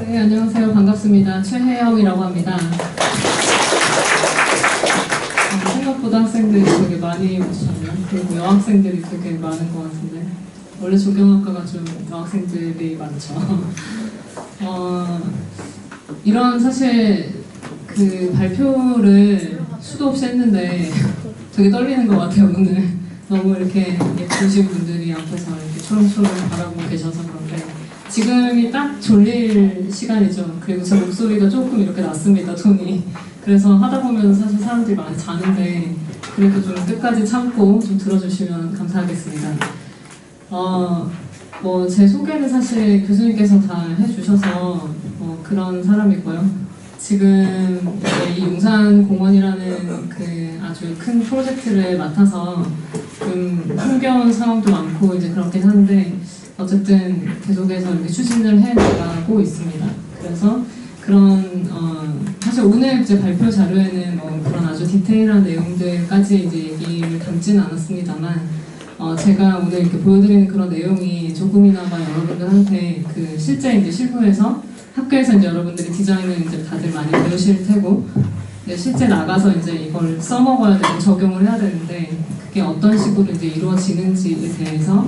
네, 안녕하세요. 반갑습니다. 최혜영이라고 합니다. 생각보다 학생들이 되게 많이 오시네요. 그리고 여학생들이 되게 많은 것 같은데, 원래 조경학과가 좀 여학생들이 많죠. 이런 사실 그 발표를 수도 없이 했는데 되게 떨리는 것 같아요. 오늘 너무 이렇게 예쁘신 분들이 앞에서 이렇게 초롱초롱 바라보고 계셔서 그런데 지금이 딱 졸릴 시간이죠. 그리고 제 목소리가 조금 이렇게 낮습니다, 톤이. 그래서 하다 보면 사실 사람들이 많이 자는데 그래도 좀 끝까지 참고 좀 들어주시면 감사하겠습니다. 제 소개는 사실 교수님께서 다 해주셔서 그런 사람이고요. 지금 이 용산공원이라는 그 아주 큰 프로젝트를 맡아서 좀 흥겨운 상황도 많고 이제 그렇긴 한데 어쨌든 계속해서 이렇게 추진을 해나가고 있습니다. 그래서 그런 사실 오늘 이제 발표 자료에는 그런 아주 디테일한 내용들까지 이제 얘기를 담지는 않았습니다만 제가 오늘 이렇게 보여드리는 그런 내용이 조금이나마 여러분들한테 그 실제 이제 실무에서 학교에서 이제 여러분들이 디자인을 이제 다들 많이 배우실 테고 실제 나가서 이제 이걸 써먹어야 되고 적용을 해야 되는데 그게 어떤 식으로 이제 이루어지는지에 대해서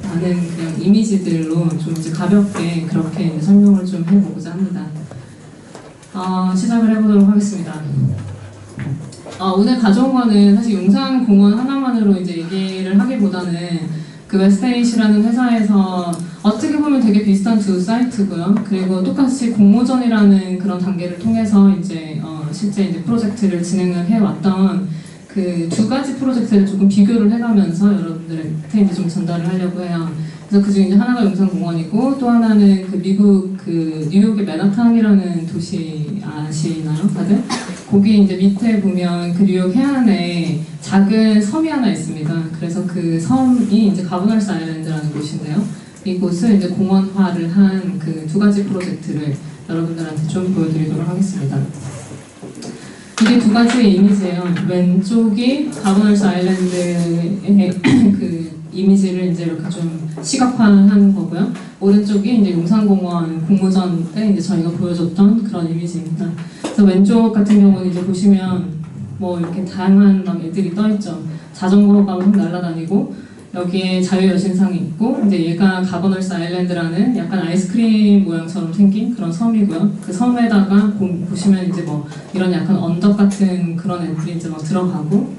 많은 그냥 이미지들로 좀 이제 가볍게 그렇게 이제 설명을 좀 해보고자 합니다. 시작을 해보도록 하겠습니다. 오늘 가져온 거는 사실 용산공원 하나만으로 이제 얘기를 하기보다는 그 웨스테이시라는 회사에서 어떻게 보면 되게 비슷한 두 사이트고요. 그리고 똑같이 공모전이라는 그런 단계를 통해서 이제 실제 이제 프로젝트를 진행을 해왔던 그 두 가지 프로젝트를 조금 비교를 해가면서 여러분들한테 이제 좀 전달을 하려고 해요. 그래서 그 중에 이제 하나가 용산공원이고 또 하나는 그 미국 그 뉴욕의 맨하탄이라는 도시 아시나요, 다들? 거기 이제 밑에 보면 그 뉴욕 해안에 작은 섬이 하나 있습니다. 그래서 그 섬이 이제 가버널스 아일랜드라는 곳인데요. 이곳을 이제 공원화를 한 그 두 가지 프로젝트를 여러분들한테 좀 보여드리도록 하겠습니다. 이게 두 가지의 이미지예요. 왼쪽이 가버널스 아일랜드의 그 이미지를 이제 이렇게 좀 시각화한 거고요. 오른쪽이 이제 용산공원 공모전 때 이제 저희가 보여줬던 그런 이미지입니다. 그래서 왼쪽 같은 경우는 이제 보시면 이렇게 다양한 막 애들이 떠있죠. 자전거가 막 날아다니고 여기에 자유여신상이 있고 이제 얘가 가버널스 아일랜드라는 약간 아이스크림 모양처럼 생긴 그런 섬이고요. 그 섬에다가 보시면 이제 이런 약간 언덕 같은 그런 애들이 이제 막 들어가고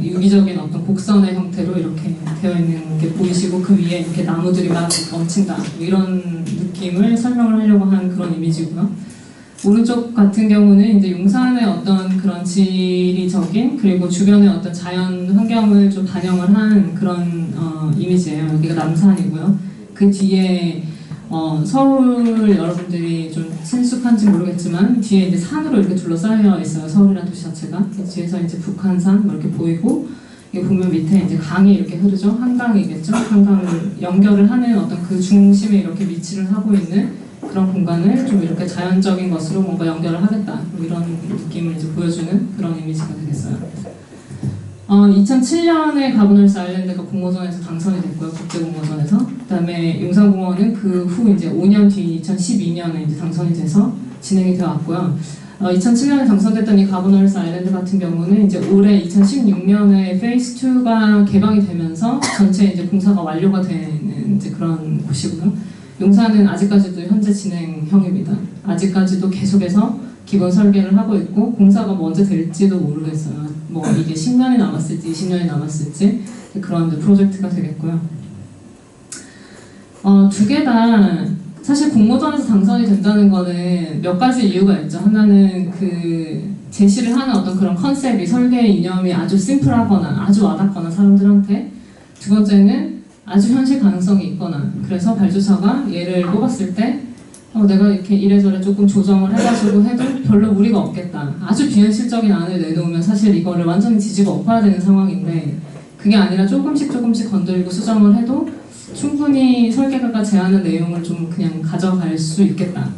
유기적인 어떤 곡선의 형태로 이렇게 되어 있는 게 보이시고 그 위에 이렇게 나무들이 막 얹힌다 이런 느낌을 설명을 하려고 한 그런 이미지고요. 오른쪽 같은 경우는 이제 용산의 어떤 그런 지리적인 그리고 주변의 어떤 자연 환경을 좀 반영을 한 그런 이미지예요. 여기가 남산이고요. 그 뒤에 서울 여러분들이 좀 친숙한지 모르겠지만 뒤에 이제 산으로 이렇게 둘러싸여 있어요. 서울이라는 도시 자체가. 뒤에서 이제 북한산 이렇게 보이고 여기 보면 밑에 이제 강이 이렇게 흐르죠. 한강이겠죠. 한강을 연결을 하는 어떤 그 중심에 이렇게 위치를 하고 있는 그런 공간을 좀 이렇게 자연적인 것으로 뭔가 연결을 하겠다 이런 느낌을 이제 보여주는 그런 이미지가 되겠어요. 2007년에 가버널스 아일랜드가 공모전에서 당선이 됐고요. 국제공모전에서. 그다음에 용산공원은 그 후 이제 5년 뒤 2012년에 이제 당선이 돼서 진행이 되어 왔고요. 2007년에 당선됐던 이 가버널스 아일랜드 같은 경우는 이제 올해 2016년에 페이스 2가 개방이 되면서 전체 이제 공사가 완료가 되는 이제 그런 곳이고요. 용산은 아직까지도 현재 진행형입니다. 아직까지도 계속해서 기본 설계를 하고 있고 공사가 언제 될지도 모르겠어요. 이게 10년이 남았을지 20년이 남았을지 그런 프로젝트가 되겠고요. 두 개 다 사실 공모전에서 당선이 된다는 거는 몇 가지 이유가 있죠. 하나는 그 제시를 하는 어떤 그런 컨셉이 설계 이념이 아주 심플하거나 아주 와닿거나 사람들한테 두 번째는 아주 현실 가능성이 있거나 그래서 발주처가 얘를 뽑았을 때 내가 이렇게 이래저래 조금 조정을 해가지고 해도 별로 무리가 없겠다. 아주 비현실적인 안을 내놓으면 사실 이거를 완전히 뒤집어 엎어야 되는 상황인데 그게 아니라 조금씩 건드리고 수정을 해도 충분히 설계가가 제안한 내용을 좀 그냥 가져갈 수 있겠다.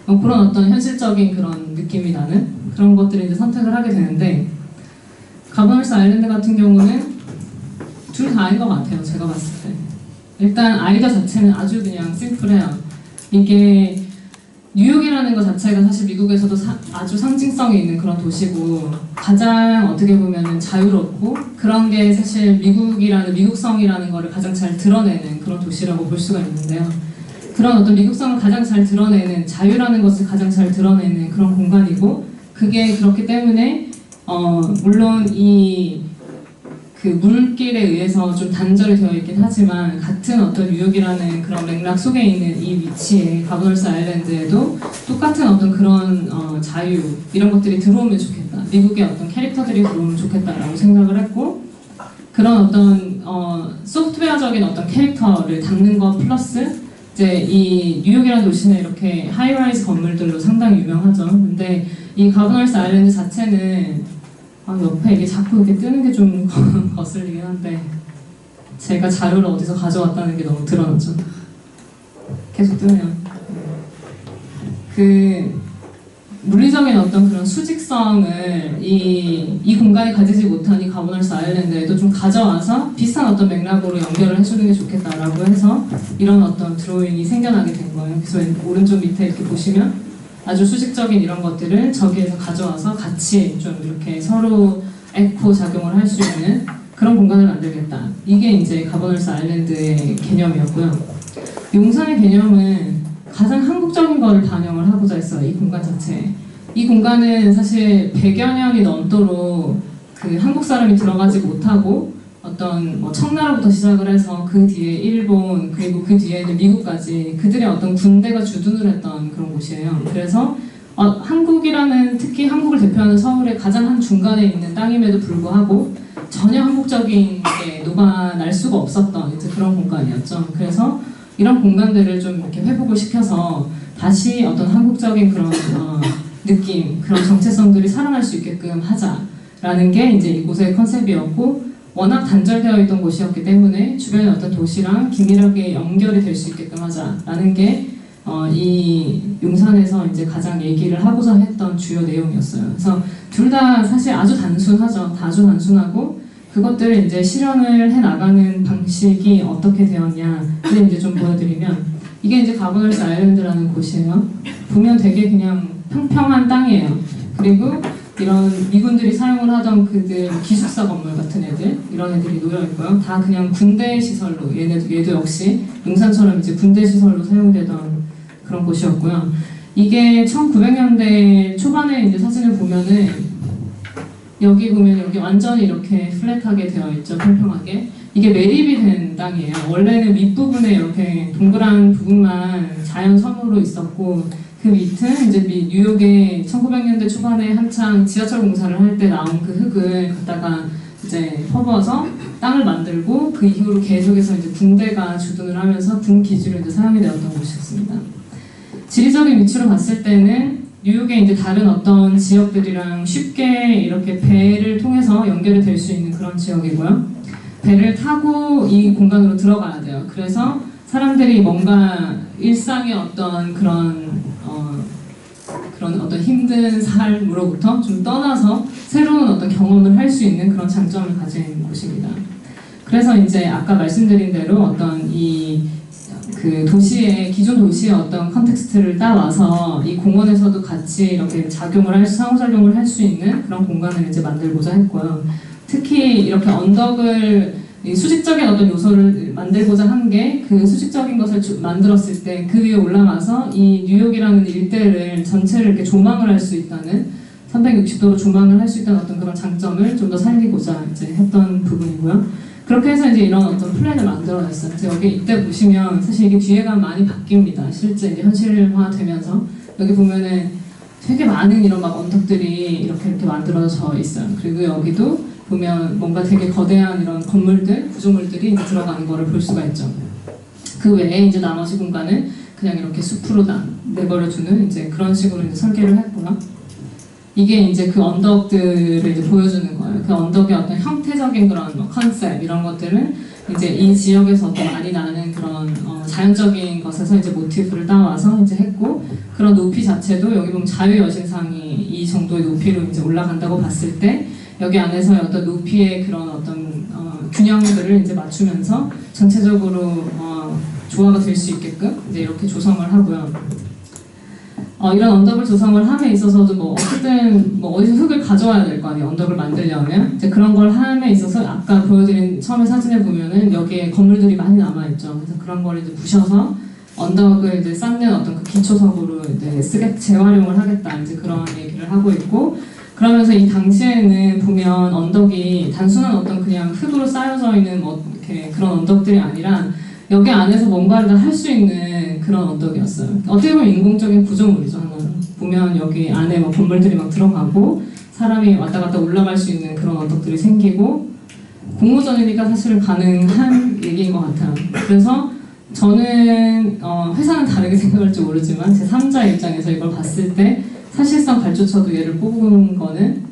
그런 어떤 현실적인 그런 느낌이 나는 그런 것들을 이제 선택을 하게 되는데 가버널스 아일랜드 같은 경우는 둘 다인 것 같아요. 제가 봤을 때. 일단 아이디어 자체는 아주 그냥 심플해요. 이게 뉴욕이라는 것 자체가 사실 미국에서도 아주 상징성이 있는 그런 도시고 가장 어떻게 보면은 자유롭고 그런 게 사실 미국성이라는 거를 가장 잘 드러내는 그런 도시라고 볼 수가 있는데요. 그런 어떤 미국성을 가장 잘 드러내는 자유라는 것을 가장 잘 드러내는 그런 공간이고 그게 그렇기 때문에 물론 그 물길에 의해서 좀 단절이 되어 있긴 하지만 같은 어떤 뉴욕이라는 그런 맥락 속에 있는 이 위치에 가버널스 아일랜드에도 똑같은 어떤 그런 자유 이런 것들이 들어오면 좋겠다. 미국의 어떤 캐릭터들이 들어오면 좋겠다라고 생각을 했고 그런 어떤 소프트웨어적인 어떤 캐릭터를 담는 것 플러스 이제 이 뉴욕이라는 도시는 이렇게 하이라이즈 건물들로 상당히 유명하죠. 근데 이 가버널스 아일랜드 자체는 옆에 이게 자꾸 이렇게 뜨는 게 좀 거슬리긴 한데 제가 자료를 어디서 가져왔다는 게 너무 드러나죠. 계속 뜨네요. 그 물리적인 어떤 그런 수직성을 이 공간이 가지지 못한 이 가버널스 아일랜드에도 좀 가져와서 비슷한 어떤 맥락으로 연결을 해주는 게 좋겠다라고 해서 이런 어떤 드로잉이 생겨나게 된 거예요. 그래서 오른쪽 밑에 이렇게 보시면 아주 수직적인 이런 것들을 저기에서 가져와서 같이 좀 이렇게 서로 에코 작용을 할 수 있는 그런 공간을 만들겠다. 이게 이제 가버널스 아일랜드의 개념이었고요. 용산의 개념은 가장 한국적인 거를 반영을 하고자 했어요. 이 공간 자체에. 이 공간은 사실 100여 년이 넘도록 그 한국 사람이 들어가지 못하고 어떤 청나라부터 시작을 해서 그 뒤에 일본 그리고 그 뒤에는 미국까지 그들의 어떤 군대가 주둔을 했던 그런 곳이에요. 그래서 한국이라는 특히 한국을 대표하는 서울의 가장 한 중간에 있는 땅임에도 불구하고 전혀 한국적인 게 녹아날 수가 없었던 이제 그런 공간이었죠. 그래서 이런 공간들을 좀 이렇게 회복을 시켜서 다시 어떤 한국적인 그런 느낌, 그런 정체성들이 살아날 수 있게끔 하자라는 게 이제 이곳의 컨셉이었고 워낙 단절되어 있던 곳이었기 때문에 주변의 어떤 도시랑 긴밀하게 연결이 될 수 있게끔 하자라는 게 이 용산에서 이제 가장 얘기를 하고자 했던 주요 내용이었어요. 그래서 둘 다 사실 아주 단순하죠. 다 아주 단순하고 그것들을 이제 실현을 해 나가는 방식이 어떻게 되었냐를 이제 좀 보여드리면 이게 이제 가버널스 아일랜드라는 곳이에요. 보면 되게 그냥 평평한 땅이에요. 그리고 이런 미군들이 사용을 하던 그들 기숙사 건물 같은 애들 이런 애들이 놓여 있고요. 다 그냥 군대 시설로 얘도 역시 용산처럼 이제 군대 시설로 사용되던 그런 곳이었고요. 이게 1900년대 초반에 이제 사진을 보면은 여기 보면 여기 완전히 이렇게 플랫하게 되어 있죠. 평평하게. 이게 매립이 된 땅이에요. 원래는 윗부분에 이렇게 동그란 부분만 자연 섬으로 있었고 그 밑은 이제 뉴욕의 1900년대 초반에 한창 지하철 공사를 할 때 나온 그 흙을 갖다가 이제 퍼부어서 땅을 만들고 그 이후로 계속해서 이제 군대가 주둔을 하면서 군 기지로 이제 사용이 되었던 곳이었습니다. 지리적인 위치로 봤을 때는 뉴욕의 이제 다른 어떤 지역들이랑 쉽게 이렇게 배를 통해서 연결이 될 수 있는 그런 지역이고요. 배를 타고 이 공간으로 들어가야 돼요. 그래서 사람들이 뭔가 일상의 어떤 그런 어떤 힘든 삶으로부터 좀 떠나서 새로운 어떤 경험을 할 수 있는 그런 장점을 가진 곳입니다. 그래서 이제 아까 말씀드린 대로 어떤 그 도시의 기존 도시의 어떤 컨텍스트를 따와서 이 공원에서도 같이 이렇게 상호작용을 할 수 있는 그런 공간을 이제 만들고자 했고요. 특히 이렇게 언덕을 수직적인 어떤 요소를 만들고자 한 게 그 수직적인 것을 만들었을 때 그 위에 올라가서 이 뉴욕이라는 일대를 전체를 이렇게 조망을 할 수 있다는 360도로 조망을 할 수 있다는 어떤 그런 장점을 좀 더 살리고자 이제 했던 부분이고요. 그렇게 해서 이제 이런 어떤 플랜을 만들어냈어요. 여기 이때 보시면 사실 이게 뒤에가 많이 바뀝니다. 실제 이제 현실화되면서 여기 보면은 되게 많은 이런 막 언덕들이 이렇게 만들어져 있어요. 그리고 여기도 보면 뭔가 되게 거대한 이런 건물들, 구조물들이 이제 들어가는 거를 볼 수가 있죠. 그 외에 이제 나머지 공간은 그냥 이렇게 숲으로 내버려두는 이제 그런 식으로 이제 설계를 했고요. 이게 이제 그 언덕들을 이제 보여주는 거예요. 그 언덕의 어떤 형태적인 그런 컨셉 이런 것들은 이제 이 지역에서 어떤 많이 나는 그런 자연적인 것에서 이제 모티프를 따와서 이제 했고 그런 높이 자체도 여기 보면 자유여신상이 이 정도의 높이로 이제 올라간다고 봤을 때 여기 안에서 어떤 높이의 그런 어떤 균형들을 이제 맞추면서 전체적으로 조화가 될 수 있게끔 이제 이렇게 조성을 하고요. 이런 언덕을 조성을 함에 있어서도 뭐 어쨌든 뭐 어디서 흙을 가져와야 될 거 아니에요. 언덕을 만들려면 이제 그런 걸 함에 있어서 아까 보여드린 처음에 사진에 보면은 여기에 건물들이 많이 남아 있죠. 그래서 그런 걸 이제 부셔서 언덕을 이제 쌓는 어떤 그 기초석으로 이제 재활용을 하겠다 이제 그런 얘기를 하고 있고, 그러면서 이 당시에는 보면 언덕이 단순한 어떤 그냥 흙으로 쌓여져 있는 뭐 이렇게 그런 언덕들이 아니라 여기 안에서 뭔가를 다 할 수 있는 그런 언덕이었어요. 어떻게 보면 인공적인 구조물이죠, 하나는. 보면 여기 안에 뭐 건물들이 막 들어가고 사람이 왔다 갔다 올라갈 수 있는 그런 언덕들이 생기고, 공모전이니까 사실은 가능한 얘기인 것 같아요. 그래서 저는 회사는 다르게 생각할지 모르지만 제 3자 입장에서 이걸 봤을 때 사실상 발주처도 얘를 뽑은 거는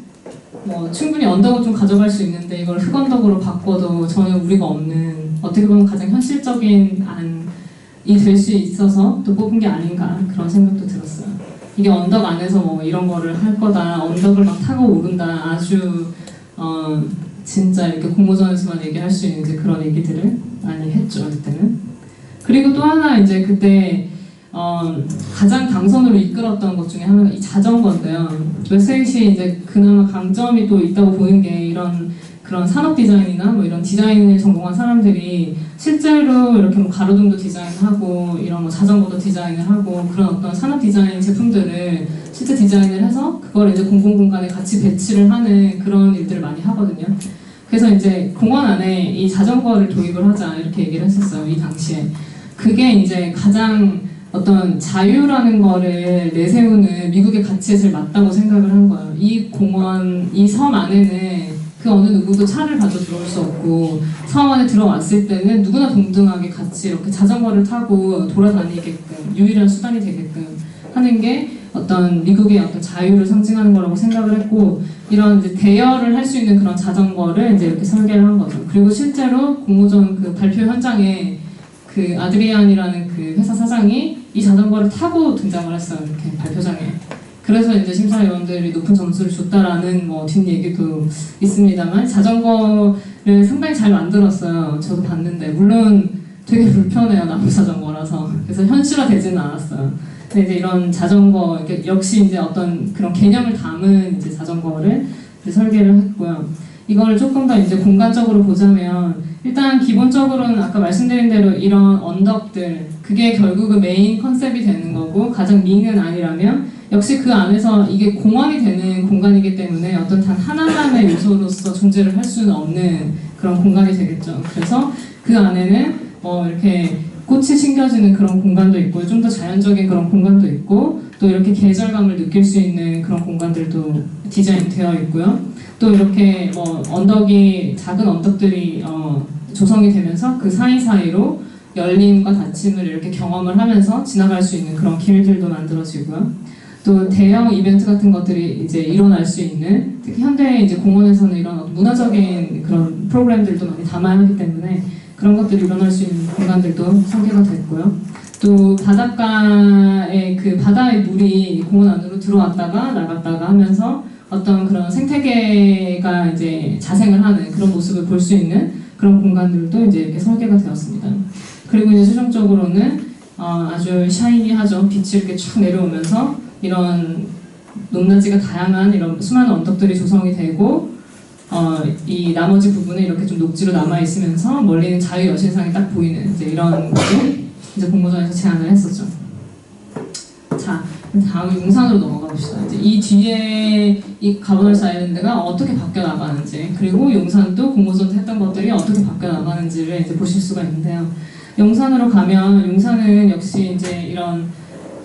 뭐 충분히 언덕을 좀 가져갈 수 있는데 이걸 흙언덕으로 바꿔도 전혀 우리가 없는, 어떻게 보면 가장 현실적인 안이 될 수 있어서 또 뽑은 게 아닌가 그런 생각도 들었어요. 이게 언덕 안에서 뭐 이런 거를 할 거다, 언덕을 막 타고 오른다, 아주 진짜 이렇게 공모전에서만 얘기할 수 있는 이제 그런 얘기들을 많이 했죠, 그때는. 그리고 또 하나 이제 그때 가장 당선으로 이끌었던 것 중에 하나가 이 자전거인데요. 웨스테이시 이제 그나마 강점이 또 있다고 보는 게 이런 그런 산업 디자인이나 뭐 이런 디자인을 전공한 사람들이 실제로 이렇게 뭐 가로등도 디자인하고 이런 뭐 자전거도 디자인을 하고 그런 어떤 산업 디자인 제품들을 실제 디자인을 해서 그걸 이제 공공공간에 같이 배치를 하는 그런 일들을 많이 하거든요. 그래서 이제 공원 안에 이 자전거를 도입을 하자 이렇게 얘기를 했었어요, 이 당시에. 그게 이제 가장 어떤 자유라는 거를 내세우는 미국의 가치에 제일 맞다고 생각을 한 거예요. 이 공원, 이 섬 안에는 그 어느 누구도 차를 가져 들어올 수 없고, 섬 안에 들어왔을 때는 누구나 동등하게 같이 이렇게 자전거를 타고 돌아다니게끔 유일한 수단이 되게끔 하는 게 어떤 미국의 어떤 자유를 상징하는 거라고 생각을 했고, 이런 이제 대여를 할 수 있는 그런 자전거를 이제 이렇게 설계를 한 거죠. 그리고 실제로 공모전 그 발표 현장에 그 아드리안이라는 그 회사 사장이 이 자전거를 타고 등장을 했어요, 이렇게 발표장에. 그래서 이제 심사위원들이 높은 점수를 줬다라는 뭐 뒷얘기도 있습니다만, 자전거를 상당히 잘 만들었어요. 저도 봤는데 물론 되게 불편해요, 나무 자전거라서. 그래서 현실화되지는 않았어요. 근데 이제 이런 자전거 역시 이제 어떤 그런 개념을 담은 이제 자전거를 이제 설계를 했고요. 이걸 조금 더 이제 공간적으로 보자면, 일단 기본적으로는 아까 말씀드린 대로 이런 언덕들, 그게 결국은 메인 컨셉이 되는 거고, 가장 미는 아니라면 역시 그 안에서 이게 공원이 되는 공간이기 때문에 어떤 단 하나만의 요소로서 존재를 할 수는 없는 그런 공간이 되겠죠. 그래서 그 안에는 이렇게 꽃이 심겨지는 그런 공간도 있고, 좀 더 자연적인 그런 공간도 있고, 또 이렇게 계절감을 느낄 수 있는 그런 공간들도 디자인되어 있고요. 또 이렇게 언덕이, 작은 언덕들이 조성이 되면서 그 사이사이로 열림과 닫힘을 이렇게 경험을 하면서 지나갈 수 있는 그런 길들도 만들어지고요. 또 대형 이벤트 같은 것들이 이제 일어날 수 있는, 특히 현대 이제 공원에서는 이런 문화적인 그런 프로그램들도 많이 담아야 하기 때문에 그런 것들이 일어날 수 있는 공간들도 설계가 됐고요. 또 바닷가의 그 바다의 물이 공원 안으로 들어왔다가 나갔다가 하면서 어떤 그런 생태계가 이제 자생을 하는 그런 모습을 볼 수 있는 그런 공간들도 이제 이렇게 설계가 되었습니다. 그리고 이제 최종적으로는 아주 샤이니하죠. 빛이 이렇게 쭉 내려오면서 이런 높낮이가 다양한 이런 수많은 언덕들이 조성이 되고, 이 나머지 부분에 이렇게 좀 녹지로 남아 있으면서 멀리는 자유 여신상이 딱 보이는 이제 이런 것을 이제 공모전에서 제안을 했었죠. 자, 다음 용산으로 넘어가 봅시다. 이제 이 뒤에 이 가버널스 아일랜드가 어떻게 바뀌어 나가는지, 그리고 용산도 공모전 했던 것들이 어떻게 바뀌어 나가는지를 이제 보실 수가 있는데요. 용산으로 가면, 용산은 역시 이제 이런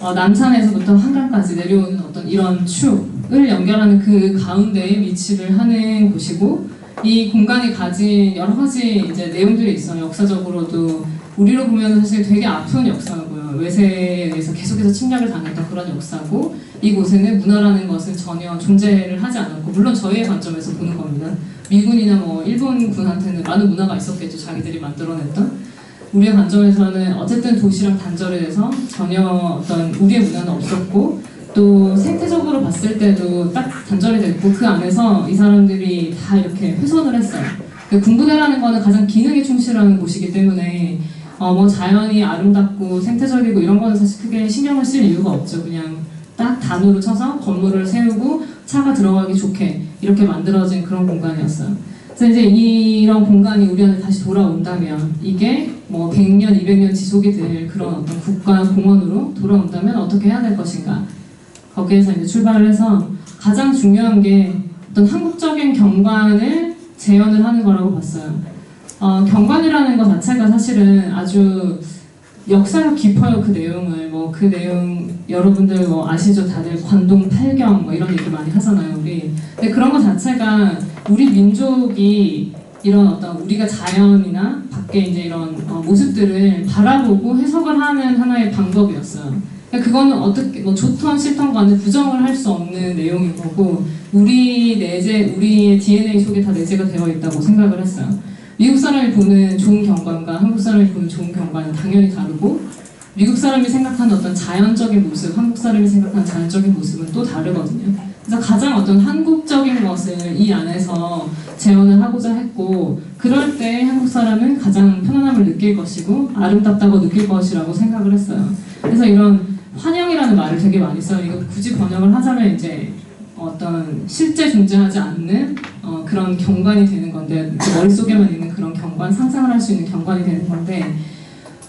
남산에서부터 한강까지 내려오는 어떤 이런 축을 연결하는 그 가운데에 위치를 하는 곳이고, 이 공간이 가진 여러 가지 이제 내용들이 있어요. 역사적으로도 우리로 보면 사실 되게 아픈 역사고요. 외세에 의해서 계속해서 침략을 당했던 그런 역사고, 이곳에는 문화라는 것은 전혀 존재를 하지 않았고, 물론 저희의 관점에서 보는 겁니다. 미군이나 뭐 일본군한테는 많은 문화가 있었겠죠. 자기들이 만들어냈던. 우리의 관점에서는 어쨌든 도시랑 단절이 돼서 전혀 어떤 우리의 문화는 없었고, 또 생태적으로 봤을 때도 딱 단절이 됐고, 그 안에서 이 사람들이 다 이렇게 훼손을 했어요. 군부대라는 거는 가장 기능에 충실한 곳이기 때문에 뭐 자연이 아름답고 생태적이고 이런 거는 사실 크게 신경을 쓸 이유가 없죠. 그냥 딱 단으로 쳐서 건물을 세우고 차가 들어가기 좋게 이렇게 만들어진 그런 공간이었어요. 그래서 이제 이런 공간이 우리한테 다시 돌아온다면 이게 뭐 100년, 200년 지속이 될 그런 어떤 국가 공원으로 돌아온다면 어떻게 해야 될 것인가, 거기에서 이제 출발을 해서 가장 중요한 게 어떤 한국적인 경관을 재현을 하는 거라고 봤어요. 경관이라는 것 자체가 사실은 아주 역사가 깊어요. 그 내용을 그 내용 여러분들 아시죠? 다들 관동 팔경 이런 얘기 많이 하잖아요, 우리. 근데 그런 것 자체가 우리 민족이 이런 어떤 우리가 자연이나 밖에 이제 이런 모습들을 바라보고 해석을 하는 하나의 방법이었어요. 그러니까 그거는 어떻게 좋던 싫던 간에 부정을 할 수 없는 내용인 거고, 우리 내재, 우리의 DNA 속에 다 내재가 되어 있다고 생각을 했어요. 미국 사람이 보는 좋은 경관과 한국 사람이 보는 좋은 경관은 당연히 다르고, 미국 사람이 생각하는 어떤 자연적인 모습, 한국 사람이 생각하는 자연적인 모습은 또 다르거든요. 그래서 가장 어떤 한국적인 것을 이 안에서 재현을 하고자 했고, 그럴 때 한국 사람은 가장 편안함을 느낄 것이고 아름답다고 느낄 것이라고 생각을 했어요. 그래서 이런 환영이라는 말을 되게 많이 써요. 이거 굳이 번역을 하자면 이제 어떤 실제 존재하지 않는 그런 경관이 되는 건데, 머릿속에만 있는 그런 경관, 상상을 할 수 있는 경관이 되는 건데,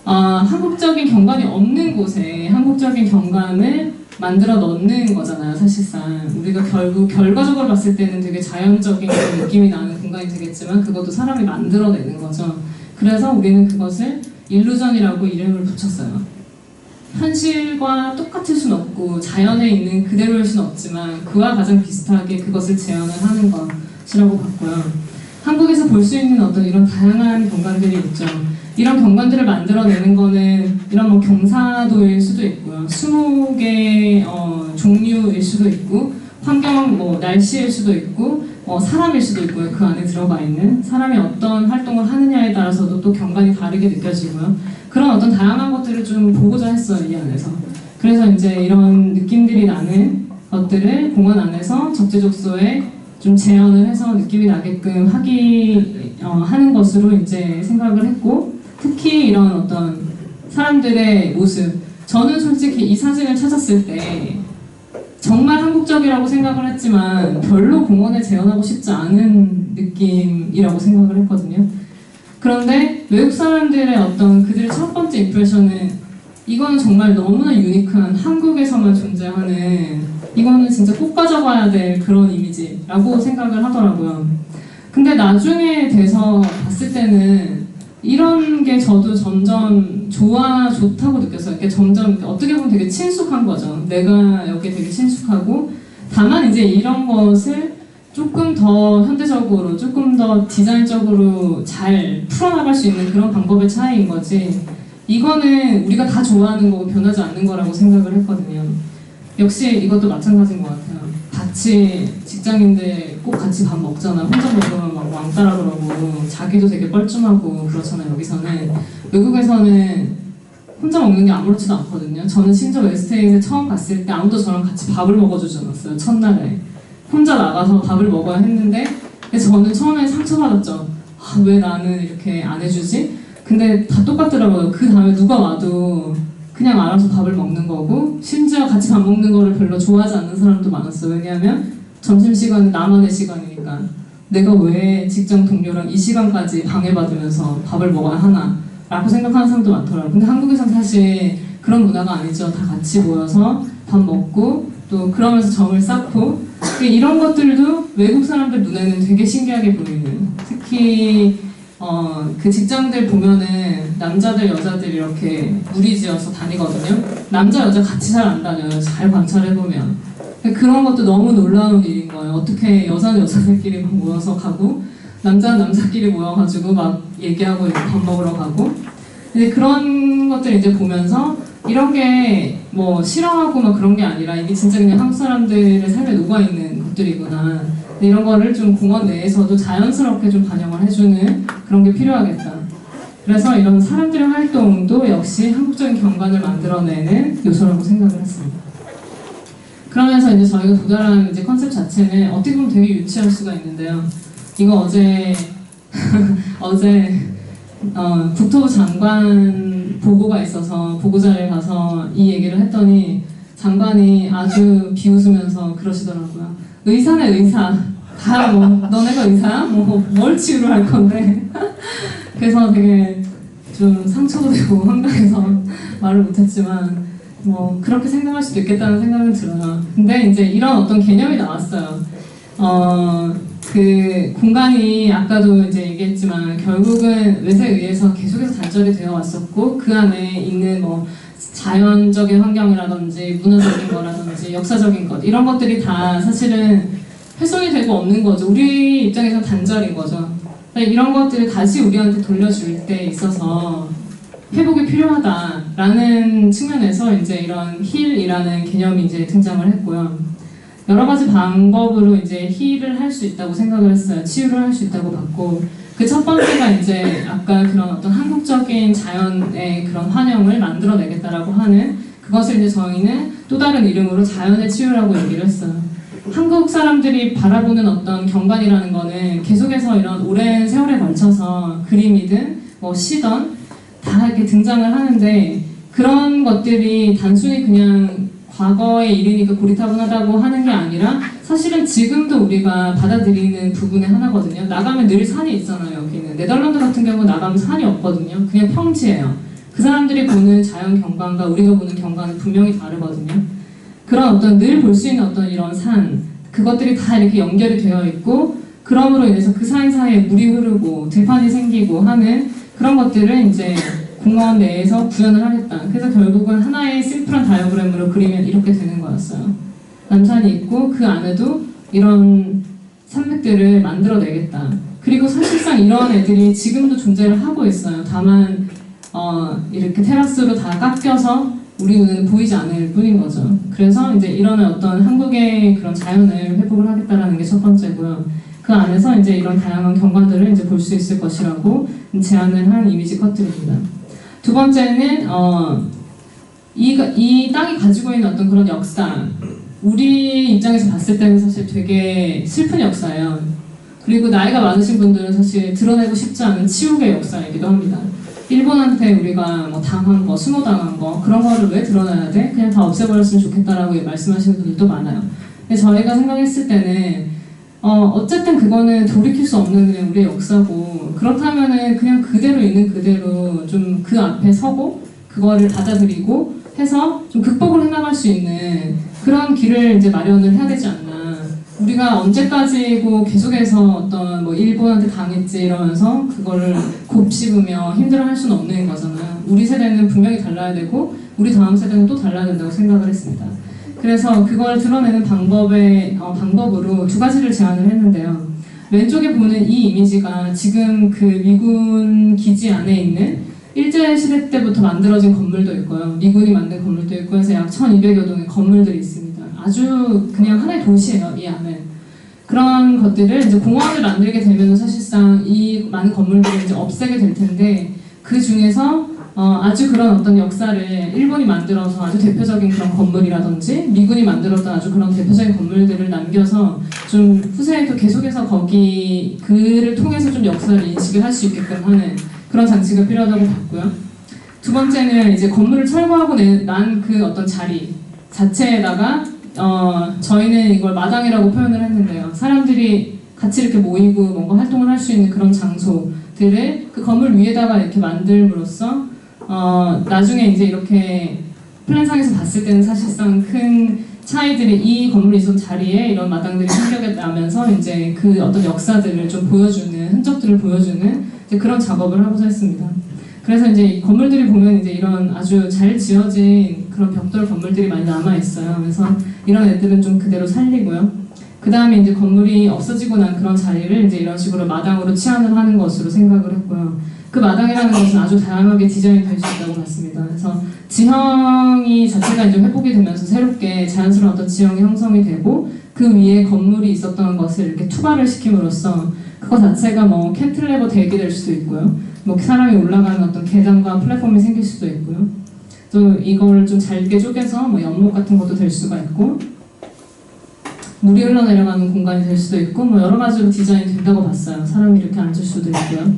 한국적인 경관이 없는 곳에 한국적인 경관을 만들어 넣는 거잖아요, 사실상. 우리가 결국 결과적으로 봤을 때는 되게 자연적인 느낌이 나는 공간이 되겠지만 그것도 사람이 만들어내는 거죠. 그래서 우리는 그것을 일루전이라고 이름을 붙였어요. 현실과 똑같을 순 없고 자연에 있는 그대로일 순 없지만 그와 가장 비슷하게 그것을 재현을 하는 것이라고 봤고요. 한국에서 볼 수 있는 어떤 이런 다양한 경관들이 있죠. 이런 경관들을 만들어내는 거는 이런 경사도일 수도 있고요, 수목의 종류일 수도 있고, 환경 날씨일 수도 있고, 사람일 수도 있고요. 그 안에 들어가 있는 사람이 어떤 활동을 하느냐에 따라서도 또 경관이 다르게 느껴지고요. 그런 어떤 다양한 것들을 좀 보고자 했어요, 이 안에서. 그래서 이제 이런 느낌들이 나는 것들을 공원 안에서 적재적소에 좀 재현을 해서 느낌이 나게끔 하는 것으로 이제 생각을 했고, 특히 이런 어떤 사람들의 모습, 저는 솔직히 이 사진을 찾았을 때 정말 한국적이라고 생각을 했지만 별로 공원에 재현하고 싶지 않은 느낌이라고 생각을 했거든요. 그런데 외국 사람들의 어떤 그들의 첫 번째 임프레션은 이거는 정말 너무나 유니크한 한국에서만 존재하는, 이거는 진짜 꼭 가져가야 될 그런 이미지라고 생각을 하더라고요. 근데 나중에 돼서 봤을 때는 이런 게 저도 점점 좋다고 느꼈어요. 이게 점점 어떻게 보면 되게 친숙한 거죠. 내가 여기에 되게 친숙하고, 다만 이제 이런 것을 조금 더 현대적으로, 조금 더 디자인적으로 잘 풀어나갈 수 있는 그런 방법의 차이인 거지, 이거는 우리가 다 좋아하는 거고 변하지 않는 거라고 생각을 했거든요. 역시 이것도 마찬가지인 것 같아요. 같이 직장인들 꼭 같이 밥 먹잖아. 혼자 먹으면 막 왕따라 그러고 자기도 되게 뻘쭘하고 그렇잖아요. 여기서는. 외국에서는 혼자 먹는 게 아무렇지도 않거든요. 저는 심지어 웨스트에이에 처음 갔을 때 아무도 저랑 같이 밥을 먹어주지 않았어요. 첫날에 혼자 나가서 밥을 먹어야 했는데, 저는 처음에 상처받았죠. 왜 나는 이렇게 안 해주지? 근데 다 똑같더라고요. 그 다음에 누가 와도 그냥 알아서 밥을 먹는 거고, 심지어 같이 밥 먹는 거를 별로 좋아하지 않는 사람도 많았어요. 왜냐하면 점심시간은 나만의 시간이니까 내가 왜 직장 동료랑 이 시간까지 방해받으면서 밥을 먹어야 하나 라고 생각하는 사람도 많더라고요. 근데 한국에서는 사실 그런 문화가 아니죠. 다 같이 모여서 밥 먹고 또 그러면서 정을 쌓고, 이런 것들도 외국 사람들 눈에는 되게 신기하게 보이는, 특히 그 직장들 보면은 남자들 여자들 이렇게 무리지어서 다니거든요. 남자 여자 같이 잘 안 다녀요. 잘 관찰해보면. 그런 것도 너무 놀라운 일인 거예요. 어떻게 여자는 여자들끼리 모여서 가고 남자는 남자끼리 모여가지고 막 얘기하고 밥 먹으러 가고. 근데 그런 것들 이제 보면서 이런 게 싫어하고 막 그런 게 아니라 이게 진짜 그냥 한국 사람들의 삶에 녹아있는 것들이구나. 이런 거를 좀 공원 내에서도 자연스럽게 좀 반영을 해주는 그런 게 필요하겠다. 그래서 이런 사람들의 활동도 역시 한국적인 경관을 만들어내는 요소라고 생각을 했습니다. 그러면서 이제 저희가 도달한 이제 컨셉 자체는 어떻게 보면 되게 유치할 수가 있는데요. 이거 어제 국토부 장관 보고가 있어서 보고자를 가서 이 얘기를 했더니 장관이 아주 비웃으면서 그러시더라고요. 의사네 의사. 다 뭐 너네가 의사야? 뭘 치유를 할 건데. 그래서 되게 좀 상처도 되고 황당해서 말을 못했지만 뭐 그렇게 생각할 수도 있겠다는 생각은 들어요. 근데 이제 이런 어떤 개념이 나왔어요. 그 공간이 아까도 이제 얘기했지만 결국은 외세에 의해서 계속해서 단절이 되어 왔었고 그 안에 있는 뭐 자연적인 환경이라든지 문화적인 거라든지 역사적인 것 이런 것들이 다 사실은 훼손이 되고 없는 거죠. 우리 입장에서 단절인 거죠. 이런 것들을 다시 우리한테 돌려줄 때 있어서 회복이 필요하다라는 측면에서 이제 이런 힐이라는 개념이 이제 등장을 했고요. 여러 가지 방법으로 이제 힐을 할 수 있다고 생각을 했어요. 치유를 할 수 있다고 봤고 그 첫 번째가 이제 아까 그런 어떤 한국적인 자연의 그런 환영을 만들어내겠다라고 하는 그것을 이제 저희는 또 다른 이름으로 자연의 치유라고 얘기를 했어요. 한국 사람들이 바라보는 어떤 경관이라는 거는 계속해서 이런 오랜 세월에 걸쳐서 그림이든 뭐 시든 다 이렇게 등장을 하는데 그런 것들이 단순히 그냥 과거의 일이니까 고리타분하다고 하는 게 아니라 사실은 지금도 우리가 받아들이는 부분의 하나거든요. 나가면 늘 산이 있잖아요. 여기는 네덜란드 같은 경우 나가면 산이 없거든요. 그냥 평지예요. 그 사람들이 보는 자연 경관과 우리가 보는 경관은 분명히 다르거든요. 그런 어떤 늘 볼 수 있는 어떤 이런 산 그것들이 다 이렇게 연결이 되어 있고 그럼으로 인해서 그 사이사이에 물이 흐르고 들판이 생기고 하는 그런 것들을 이제 공원 내에서 구현을 하겠다. 그래서 결국은 하나의 심플한 다이어그램으로 그리면 이렇게 되는 거였어요. 남산이 있고 그 안에도 이런 산맥들을 만들어내겠다. 그리고 사실상 이런 애들이 지금도 존재를 하고 있어요. 다만 이렇게 테라스로 다 깎여서 우리 눈에는 보이지 않을 뿐인 거죠. 그래서 이제 이런 어떤 한국의 그런 자연을 회복을 하겠다라는 게 첫 번째고요. 그 안에서 이제 이런 다양한 경관들을 이제 볼 수 있을 것이라고 제안을 한 이미지 컷들입니다. 두 번째는 이 땅이 가지고 있는 어떤 그런 역사 우리 입장에서 봤을 때는 사실 되게 슬픈 역사예요. 그리고 나이가 많으신 분들은 사실 드러내고 싶지 않은 치욕의 역사이기도 합니다. 일본한테 우리가 뭐 당한 거, 수모당한 거 그런 거를 왜 드러내야 돼? 그냥 다 없애버렸으면 좋겠다라고 말씀하시는 분들도 많아요. 근데 저희가 생각했을 때는 어쨌든 그거는 돌이킬 수 없는 그냥 우리의 역사고 그렇다면은 그냥 그대로 있는 그대로 좀 그 앞에 서고 그거를 받아들이고 해서 좀 극복을 해나갈 수 있는 그런 길을 이제 마련을 해야 되지 않나. 우리가 언제까지고 계속해서 어떤 뭐 일본한테 당했지 이러면서 그거를 곱씹으며 힘들어할 수는 없는 거잖아요. 우리 세대는 분명히 달라야 되고 우리 다음 세대는 또 달라야 된다고 생각을 했습니다. 그래서 그걸 드러내는 방법으로 두 가지를 제안을 했는데요. 왼쪽에 보는 이 이미지가 지금 그 미군 기지 안에 있는 일제시대 때부터 만들어진 건물도 있고요. 미군이 만든 건물도 있고 해서 약 1200여 동의 건물들이 있습니다. 아주 그냥 하나의 도시예요, 이 안은. 그런 것들을 이제 공원을 만들게 되면 사실상 이 많은 건물들을 이제 없애게 될 텐데 그 중에서 아주 그런 어떤 역사를 일본이 만들어서 아주 대표적인 그런 건물이라든지 미군이 만들었던 아주 그런 대표적인 건물들을 남겨서 좀 후세에도 계속해서 거기 그를 통해서 좀 역사를 인식을 할 수 있게끔 하는 그런 장치가 필요하다고 봤고요. 두 번째는 이제 건물을 철거하고 난 그 어떤 자리 자체에다가 저희는 이걸 마당이라고 표현을 했는데요. 사람들이 같이 이렇게 모이고 뭔가 활동을 할 수 있는 그런 장소들을 그 건물 위에다가 이렇게 만들므로써 나중에 이제 이렇게 플랜상에서 봤을 때는 사실상 큰 차이들이 이 건물이 있던 자리에 이런 마당들이 생겨게 나면서 이제 그 어떤 역사들을 좀 보여주는 흔적들을 보여주는 이제 그런 작업을 하고자 했습니다. 그래서 이제 이 건물들이 보면 이제 이런 아주 잘 지어진 그런 벽돌 건물들이 많이 남아 있어요. 그래서 이런 애들은 좀 그대로 살리고요. 그 다음에 이제 건물이 없어지고 난 그런 자리를 이제 이런 식으로 마당으로 치환을 하는 것으로 생각을 했고요. 그 마당이라는 것은 아주 다양하게 디자인이 될 수 있다고 봤습니다. 그래서 지형이 자체가 이제 회복이 되면서 새롭게 자연스러운 어떤 지형이 형성이 되고 그 위에 건물이 있었던 것을 이렇게 투과를 시킴으로써 그거 자체가 뭐 캔틀레버 덱이 될 수도 있고요. 뭐 사람이 올라가는 어떤 계단과 플랫폼이 생길 수도 있고요. 또 이걸 좀 잘게 쪼개서 뭐 연못 같은 것도 될 수가 있고 물이 흘러내려가는 공간이 될 수도 있고 뭐 여러 가지로 디자인이 된다고 봤어요. 사람이 이렇게 앉을 수도 있고요.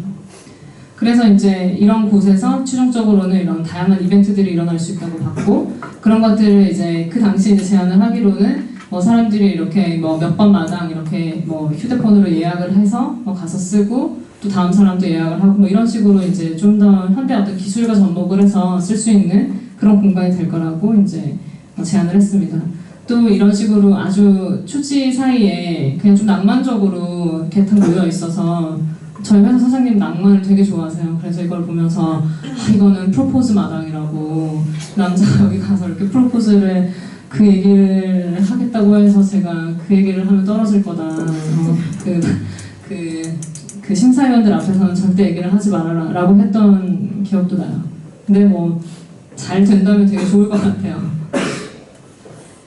그래서 이제 이런 곳에서 최종적으로는 이런 다양한 이벤트들이 일어날 수 있다고 봤고, 그런 것들을 이제 그 당시 이제 제안을 하기로는 뭐 사람들이 이렇게 뭐 몇 번 마당 이렇게 뭐 휴대폰으로 예약을 해서 뭐 가서 쓰고, 또 다음 사람도 예약을 하고 뭐 이런 식으로 이제 좀 더 현대 어떤 기술과 접목을 해서 쓸 수 있는 그런 공간이 될 거라고 이제 제안을 했습니다. 또 이런 식으로 아주 초지 사이에 그냥 좀 낭만적으로 이렇게 딱 모여 있어서, 저희 회사 사장님 낭만을 되게 좋아하세요. 그래서 이걸 보면서 이거는 프로포즈 마당이라고, 남자가 여기 가서 이렇게 프로포즈를 그 얘기를 하겠다고 해서 제가 그 얘기를 하면 떨어질 거다. 그 심사위원들 앞에서는 절대 얘기를 하지 말아라 라고 했던 기억도 나요. 근데 뭐 잘 된다면 되게 좋을 것 같아요.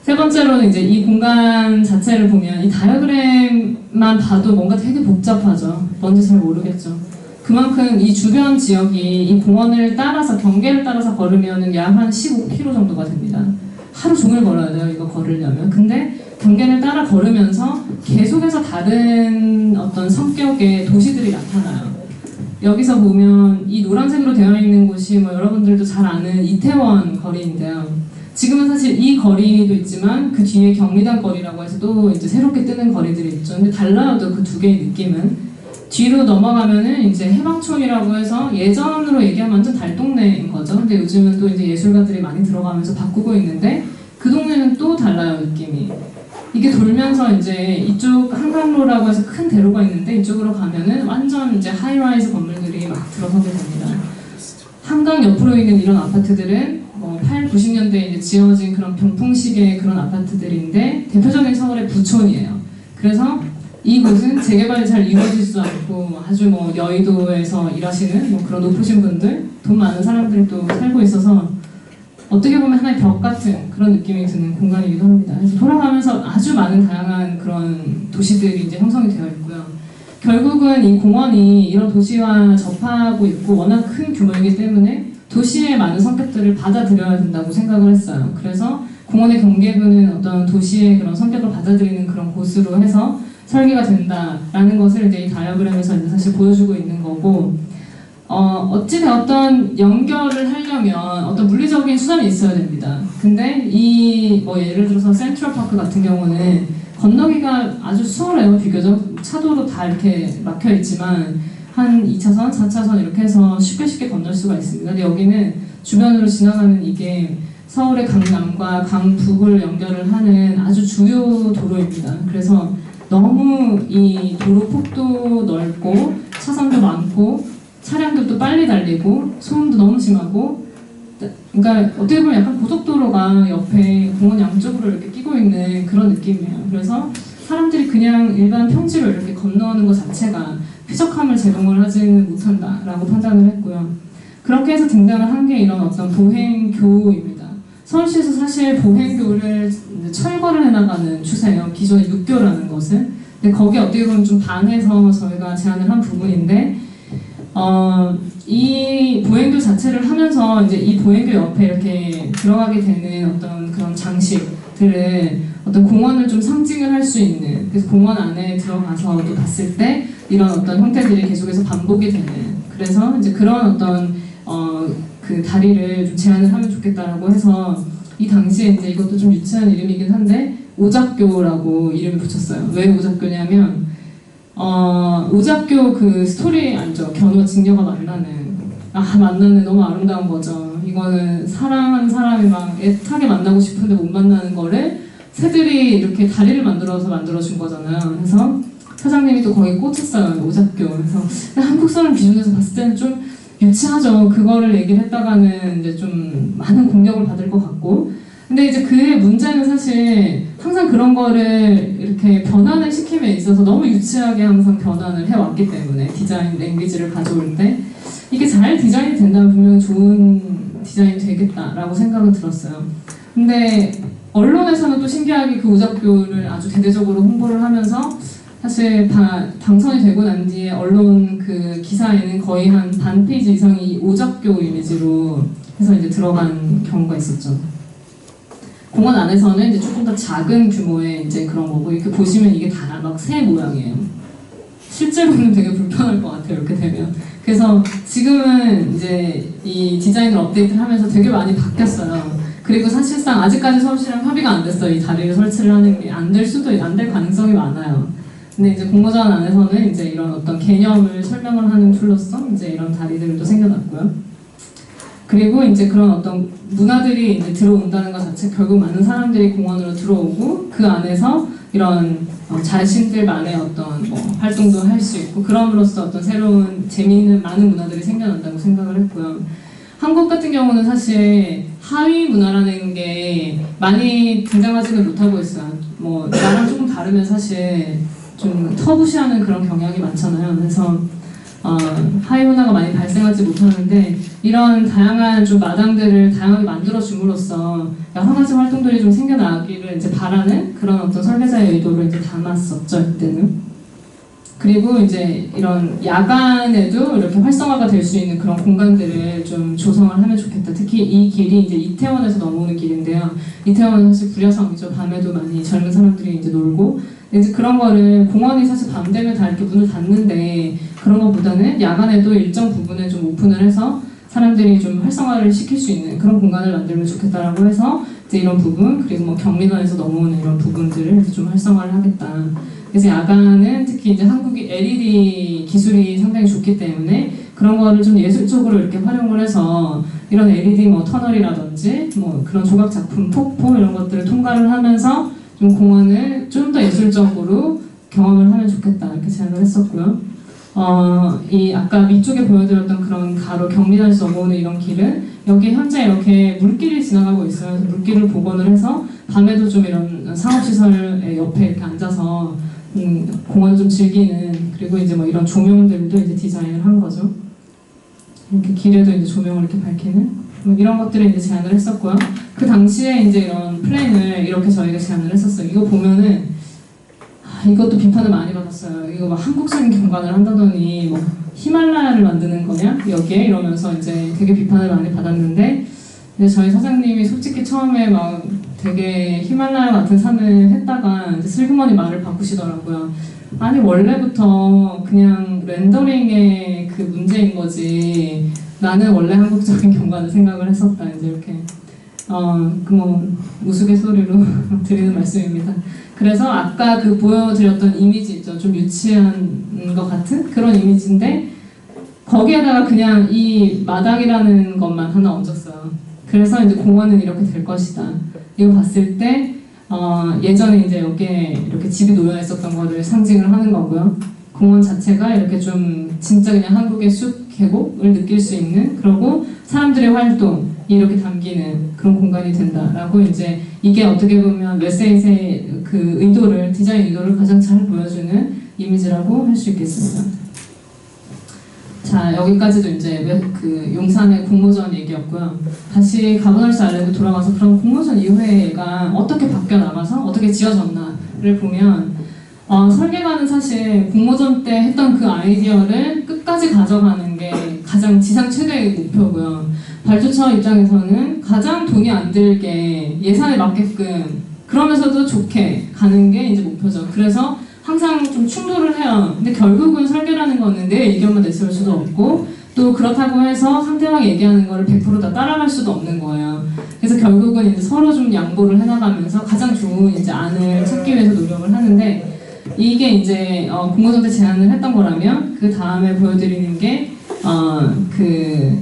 세 번째로는 이제 이 공간 자체를 보면 이 다이어그램만 봐도 뭔가 되게 복잡하죠. 뭔지 잘 모르겠죠. 그만큼 이 주변 지역이 이 공원을 따라서, 경계를 따라서 걸으면 약 한 15km 정도가 됩니다. 하루 종일 걸어야 돼요, 이거 걸으려면. 근데 경계를 따라 걸으면서 계속해서 다른 어떤 성격의 도시들이 나타나요. 여기서 보면 이 노란색으로 되어 있는 곳이 뭐 여러분들도 잘 아는 이태원 거리인데요. 지금은 사실 이 거리도 있지만 그 뒤에 경리단 거리라고 해서 또 이제 새롭게 뜨는 거리들이 있죠. 근데 달라요, 또 그 두 개의 느낌은. 뒤로 넘어가면은 이제 해방촌이라고 해서 예전으로 얘기하면 완전 달동네인 거죠. 근데 요즘은 또 이제 예술가들이 많이 들어가면서 바꾸고 있는데, 그 동네는 또 달라요, 느낌이. 이게 돌면서 이제 이쪽 한강로라고 해서 큰 대로가 있는데, 이쪽으로 가면은 완전 이제 하이라이즈 건물들이 막 들어서게 됩니다. 한강 옆으로 있는 이런 아파트들은 뭐 8, 90년대에 이제 지어진 그런 병풍식의 그런 아파트들인데, 대표적인 서울의 부촌이에요. 그래서 이곳은 재개발이 잘 이루어지지도 않고 아주 뭐 여의도에서 일하시는 뭐 그런 높으신 분들, 돈 많은 사람들이 또 살고 있어서 어떻게 보면 하나의 벽 같은 그런 느낌이 드는 공간이기도 합니다. 그래서 돌아가면서 아주 많은 다양한 그런 도시들이 이제 형성이 되어 있고요. 결국은 이 공원이 이런 도시와 접하고 있고 워낙 큰 규모이기 때문에 도시의 많은 성격들을 받아들여야 된다고 생각을 했어요. 그래서 공원의 경계부는 어떤 도시의 그런 성격을 받아들이는 그런 곳으로 해서 설계가 된다라는 것을 이제 이 다이어그램에서 이제 사실 보여주고 있는 거고, 어찌되었던 연결을 하려면 어떤 물리적인 수단이 있어야 됩니다. 근데 이 뭐 예를 들어서 센트럴파크 같은 경우는 건너기가 아주 수월해요. 비교적 차도로 다 이렇게 막혀 있지만 한 2차선, 4차선 이렇게 해서 쉽게 건널 수가 있습니다. 근데 여기는 주변으로 지나가는 이게 서울의 강남과 강북을 연결을 하는 아주 주요 도로입니다. 그래서 너무 이 도로 폭도 넓고 차선도 많고 차량들도 빨리 달리고 소음도 너무 심하고, 그러니까 어떻게 보면 약간 고속도로가 옆에 공원 양쪽으로 이렇게 끼고 있는 그런 느낌이에요. 그래서 사람들이 그냥 일반 평지로 이렇게 건너는 것 자체가 쾌적함을 제공을 하지는 못한다라고 판단을 했고요. 그렇게 해서 등장을 한 게 이런 어떤 보행교입니다. 서울시에서 사실 보행교를 철거를 해나가는 추세예요. 기존의 육교라는 것은. 근데 거기에 어떻게 보면 좀 반해서 저희가 제안을 한 부분인데, 이 보행교 자체를 하면서 이제 이 보행교 옆에 이렇게 들어가게 되는 어떤 그런 장식들을 어떤 공원을 좀 상징을 할 수 있는, 그래서 공원 안에 들어가서 또 봤을 때 이런 어떤 형태들이 계속해서 반복이 되는, 그래서 이제 그런 어떤 그 다리를 좀 제안을 하면 좋겠다라고 해서 이 당시에 이제 이것도 좀 유치한 이름이긴 한데 오작교라고 이름을 붙였어요. 왜 오작교냐면 오작교 그 스토리 알죠? 견우와 직녀가 만나는 너무 아름다운 거죠. 이거는 사랑하는 사람이 막 애타게 만나고 싶은데 못 만나는 거를 새들이 이렇게 다리를 만들어준 거잖아요. 그래서 사장님이 또 거기 꽂혔어요. 오작교. 그래서 한국 사람 기준에서 봤을 때는 좀 유치하죠. 그거를 얘기를 했다가는 이제 좀 많은 공격을 받을 것 같고. 근데 이제 그의 문제는 사실 항상 그런 거를 이렇게 변환을 시킴에 있어서 너무 유치하게 항상 변환을 해왔기 때문에, 디자인 랭귀지를 가져올 때 이게 잘 디자인이 된다면 분명히 좋은 디자인이 되겠다라고 생각은 들었어요. 근데 언론에서는 또 신기하게 그 오작교를 아주 대대적으로 홍보를 하면서 사실 당선이 되고 난 뒤에 언론 그 기사에는 거의 한 반 페이지 이상이 오작교 이미지로 해서 이제 들어간 경우가 있었죠. 공원 안에서는 이제 조금 더 작은 규모의 이제 그런 거고, 이렇게 보시면 이게 다 막 새 모양이에요. 실제로는 되게 불편할 것 같아요, 이렇게 되면. 그래서 지금은 이제 이 디자인을 업데이트를 하면서 되게 많이 바뀌었어요. 그리고 사실상 아직까지 서울시랑 협의가 안 됐어요. 이 다리를 설치를 하는 게 안 될 가능성이 많아요. 근데 이제 공모전 안에서는 이제 이런 어떤 개념을 설명을 하는 툴로서 이제 이런 다리들도 생겨났고요. 그리고 이제 그런 어떤 문화들이 이제 들어온다는 것 자체, 결국 많은 사람들이 공원으로 들어오고 그 안에서 이런 자신들만의 어떤 뭐 활동도 할 수 있고, 그럼으로써 어떤 새로운 재미있는 많은 문화들이 생겨난다고 생각을 했고요. 한국 같은 경우는 사실 하위 문화라는 게 많이 등장하지는 못하고 있어요. 뭐 나랑 조금 다르면 사실 좀 터부시하는 그런 경향이 많잖아요. 그래서 하위 문화가 많이 발생하지 못하는데, 이런 다양한 좀 마당들을 다양하게 만들어 줌으로써 여러 가지 활동들이 좀 생겨나기를 이제 바라는 그런 어떤 설계자의 의도를 이제 담았었죠, 이때는. 그리고 이제 이런 야간에도 이렇게 활성화가 될 수 있는 그런 공간들을 좀 조성을 하면 좋겠다. 특히 이 길이 이제 이태원에서 넘어오는 길인데요. 이태원은 사실 불야성이죠. 밤에도 많이 젊은 사람들이 이제 놀고. 이제 그런 거를, 공원이 사실 밤 되면 다 이렇게 문을 닫는데, 그런 것보다는 야간에도 일정 부분을 좀 오픈을 해서 사람들이 좀 활성화를 시킬 수 있는 그런 공간을 만들면 좋겠다라고 해서 이제 이런 부분, 그리고 뭐 경민원에서 넘어오는 이런 부분들을 좀 활성화를 하겠다. 그래서 야간은 특히 이제 한국이 LED 기술이 상당히 좋기 때문에 그런 거를 좀 예술적으로 이렇게 활용을 해서 이런 LED 뭐 터널이라든지 뭐 그런 조각 작품, 폭포 이런 것들을 통과를 하면서 좀 공원을 좀 더 예술적으로 경험을 하면 좋겠다, 이렇게 제안을 했었고요. 이 아까 위쪽에 보여드렸던 그런 가로 경리단에서 넘어오는 이런 길은 여기 현재 이렇게 물길이 지나가고 있어요. 그래서 물길을 복원을 해서 밤에도 좀 이런 상업시설 옆에 이렇게 앉아서 공원을 좀 즐기는, 그리고 이제 뭐 이런 조명들도 이제 디자인을 한 거죠. 이렇게 길에도 이제 조명을 이렇게 밝히는 뭐 이런 것들을 이제 제안을 했었고요. 그 당시에 이제 이런 플랜을 이렇게 저희가 제안을 했었어요. 이거 보면은 이것도 비판을 많이 받았어요. 이거 막 한국적인 경관을 한다더니 뭐 히말라야를 만드는 거냐 여기에, 이러면서 이제 되게 비판을 많이 받았는데, 근데 저희 사장님이 솔직히 처음에 막 되게 히말라야 같은 산을 했다가 이제 슬그머니 말을 바꾸시더라고요. 아니 원래부터 그냥 렌더링의 그 문제인 거지, 나는 원래 한국적인 경관을 생각을 했었다, 이제 이렇게 그 뭐 우스갯소리로 드리는 말씀입니다. 그래서 아까 그 보여드렸던 이미지 있죠, 좀 유치한 것 같은 그런 이미지인데 거기에다가 그냥 이 마당이라는 것만 하나 얹었어요. 그래서 이제 공원은 이렇게 될 것이다. 이거 봤을 때 예전에 이제 여기에 이렇게 집이 놓여 있었던 거를 상징을 하는 거고요. 공원 자체가 이렇게 좀 진짜 그냥 한국의 숲 계곡을 느낄 수 있는, 그리고 사람들의 활동이 이렇게 담기는 그런 공간이 된다라고, 이제 이게 어떻게 보면 웨세이의 그 의도를, 디자인 의도를 가장 잘 보여주는 이미지라고 할 수 있겠습니다. 자, 여기까지도 이제 그 용산의 공모전 얘기였고요. 다시 가버널스 아일랜드 돌아가서 그런 공모전 이후에가 어떻게 바뀌어 나가서 어떻게 지어졌나를 보면, 설계가는 사실 공모전 때 했던 그 아이디어를 끝까지 가져가는 게 가장 지상 최대의 목표고요. 발주처 입장에서는 가장 돈이 안 들게 예산에 맞게끔 그러면서도 좋게 가는 게 이제 목표죠. 그래서 항상 좀 충돌을 해요. 근데 결국은 설계라는 거는 내 의견만 내세울 수도 없고, 또 그렇다고 해서 상대방이 얘기하는 거를 100% 다 따라갈 수도 없는 거예요. 그래서 결국은 이제 서로 좀 양보를 해나가면서 가장 좋은 이제 안을 찾기 위해서 노력을 하는데, 이게 이제 공모전 때 제안을 했던 거라면 그 다음에 보여드리는 게 그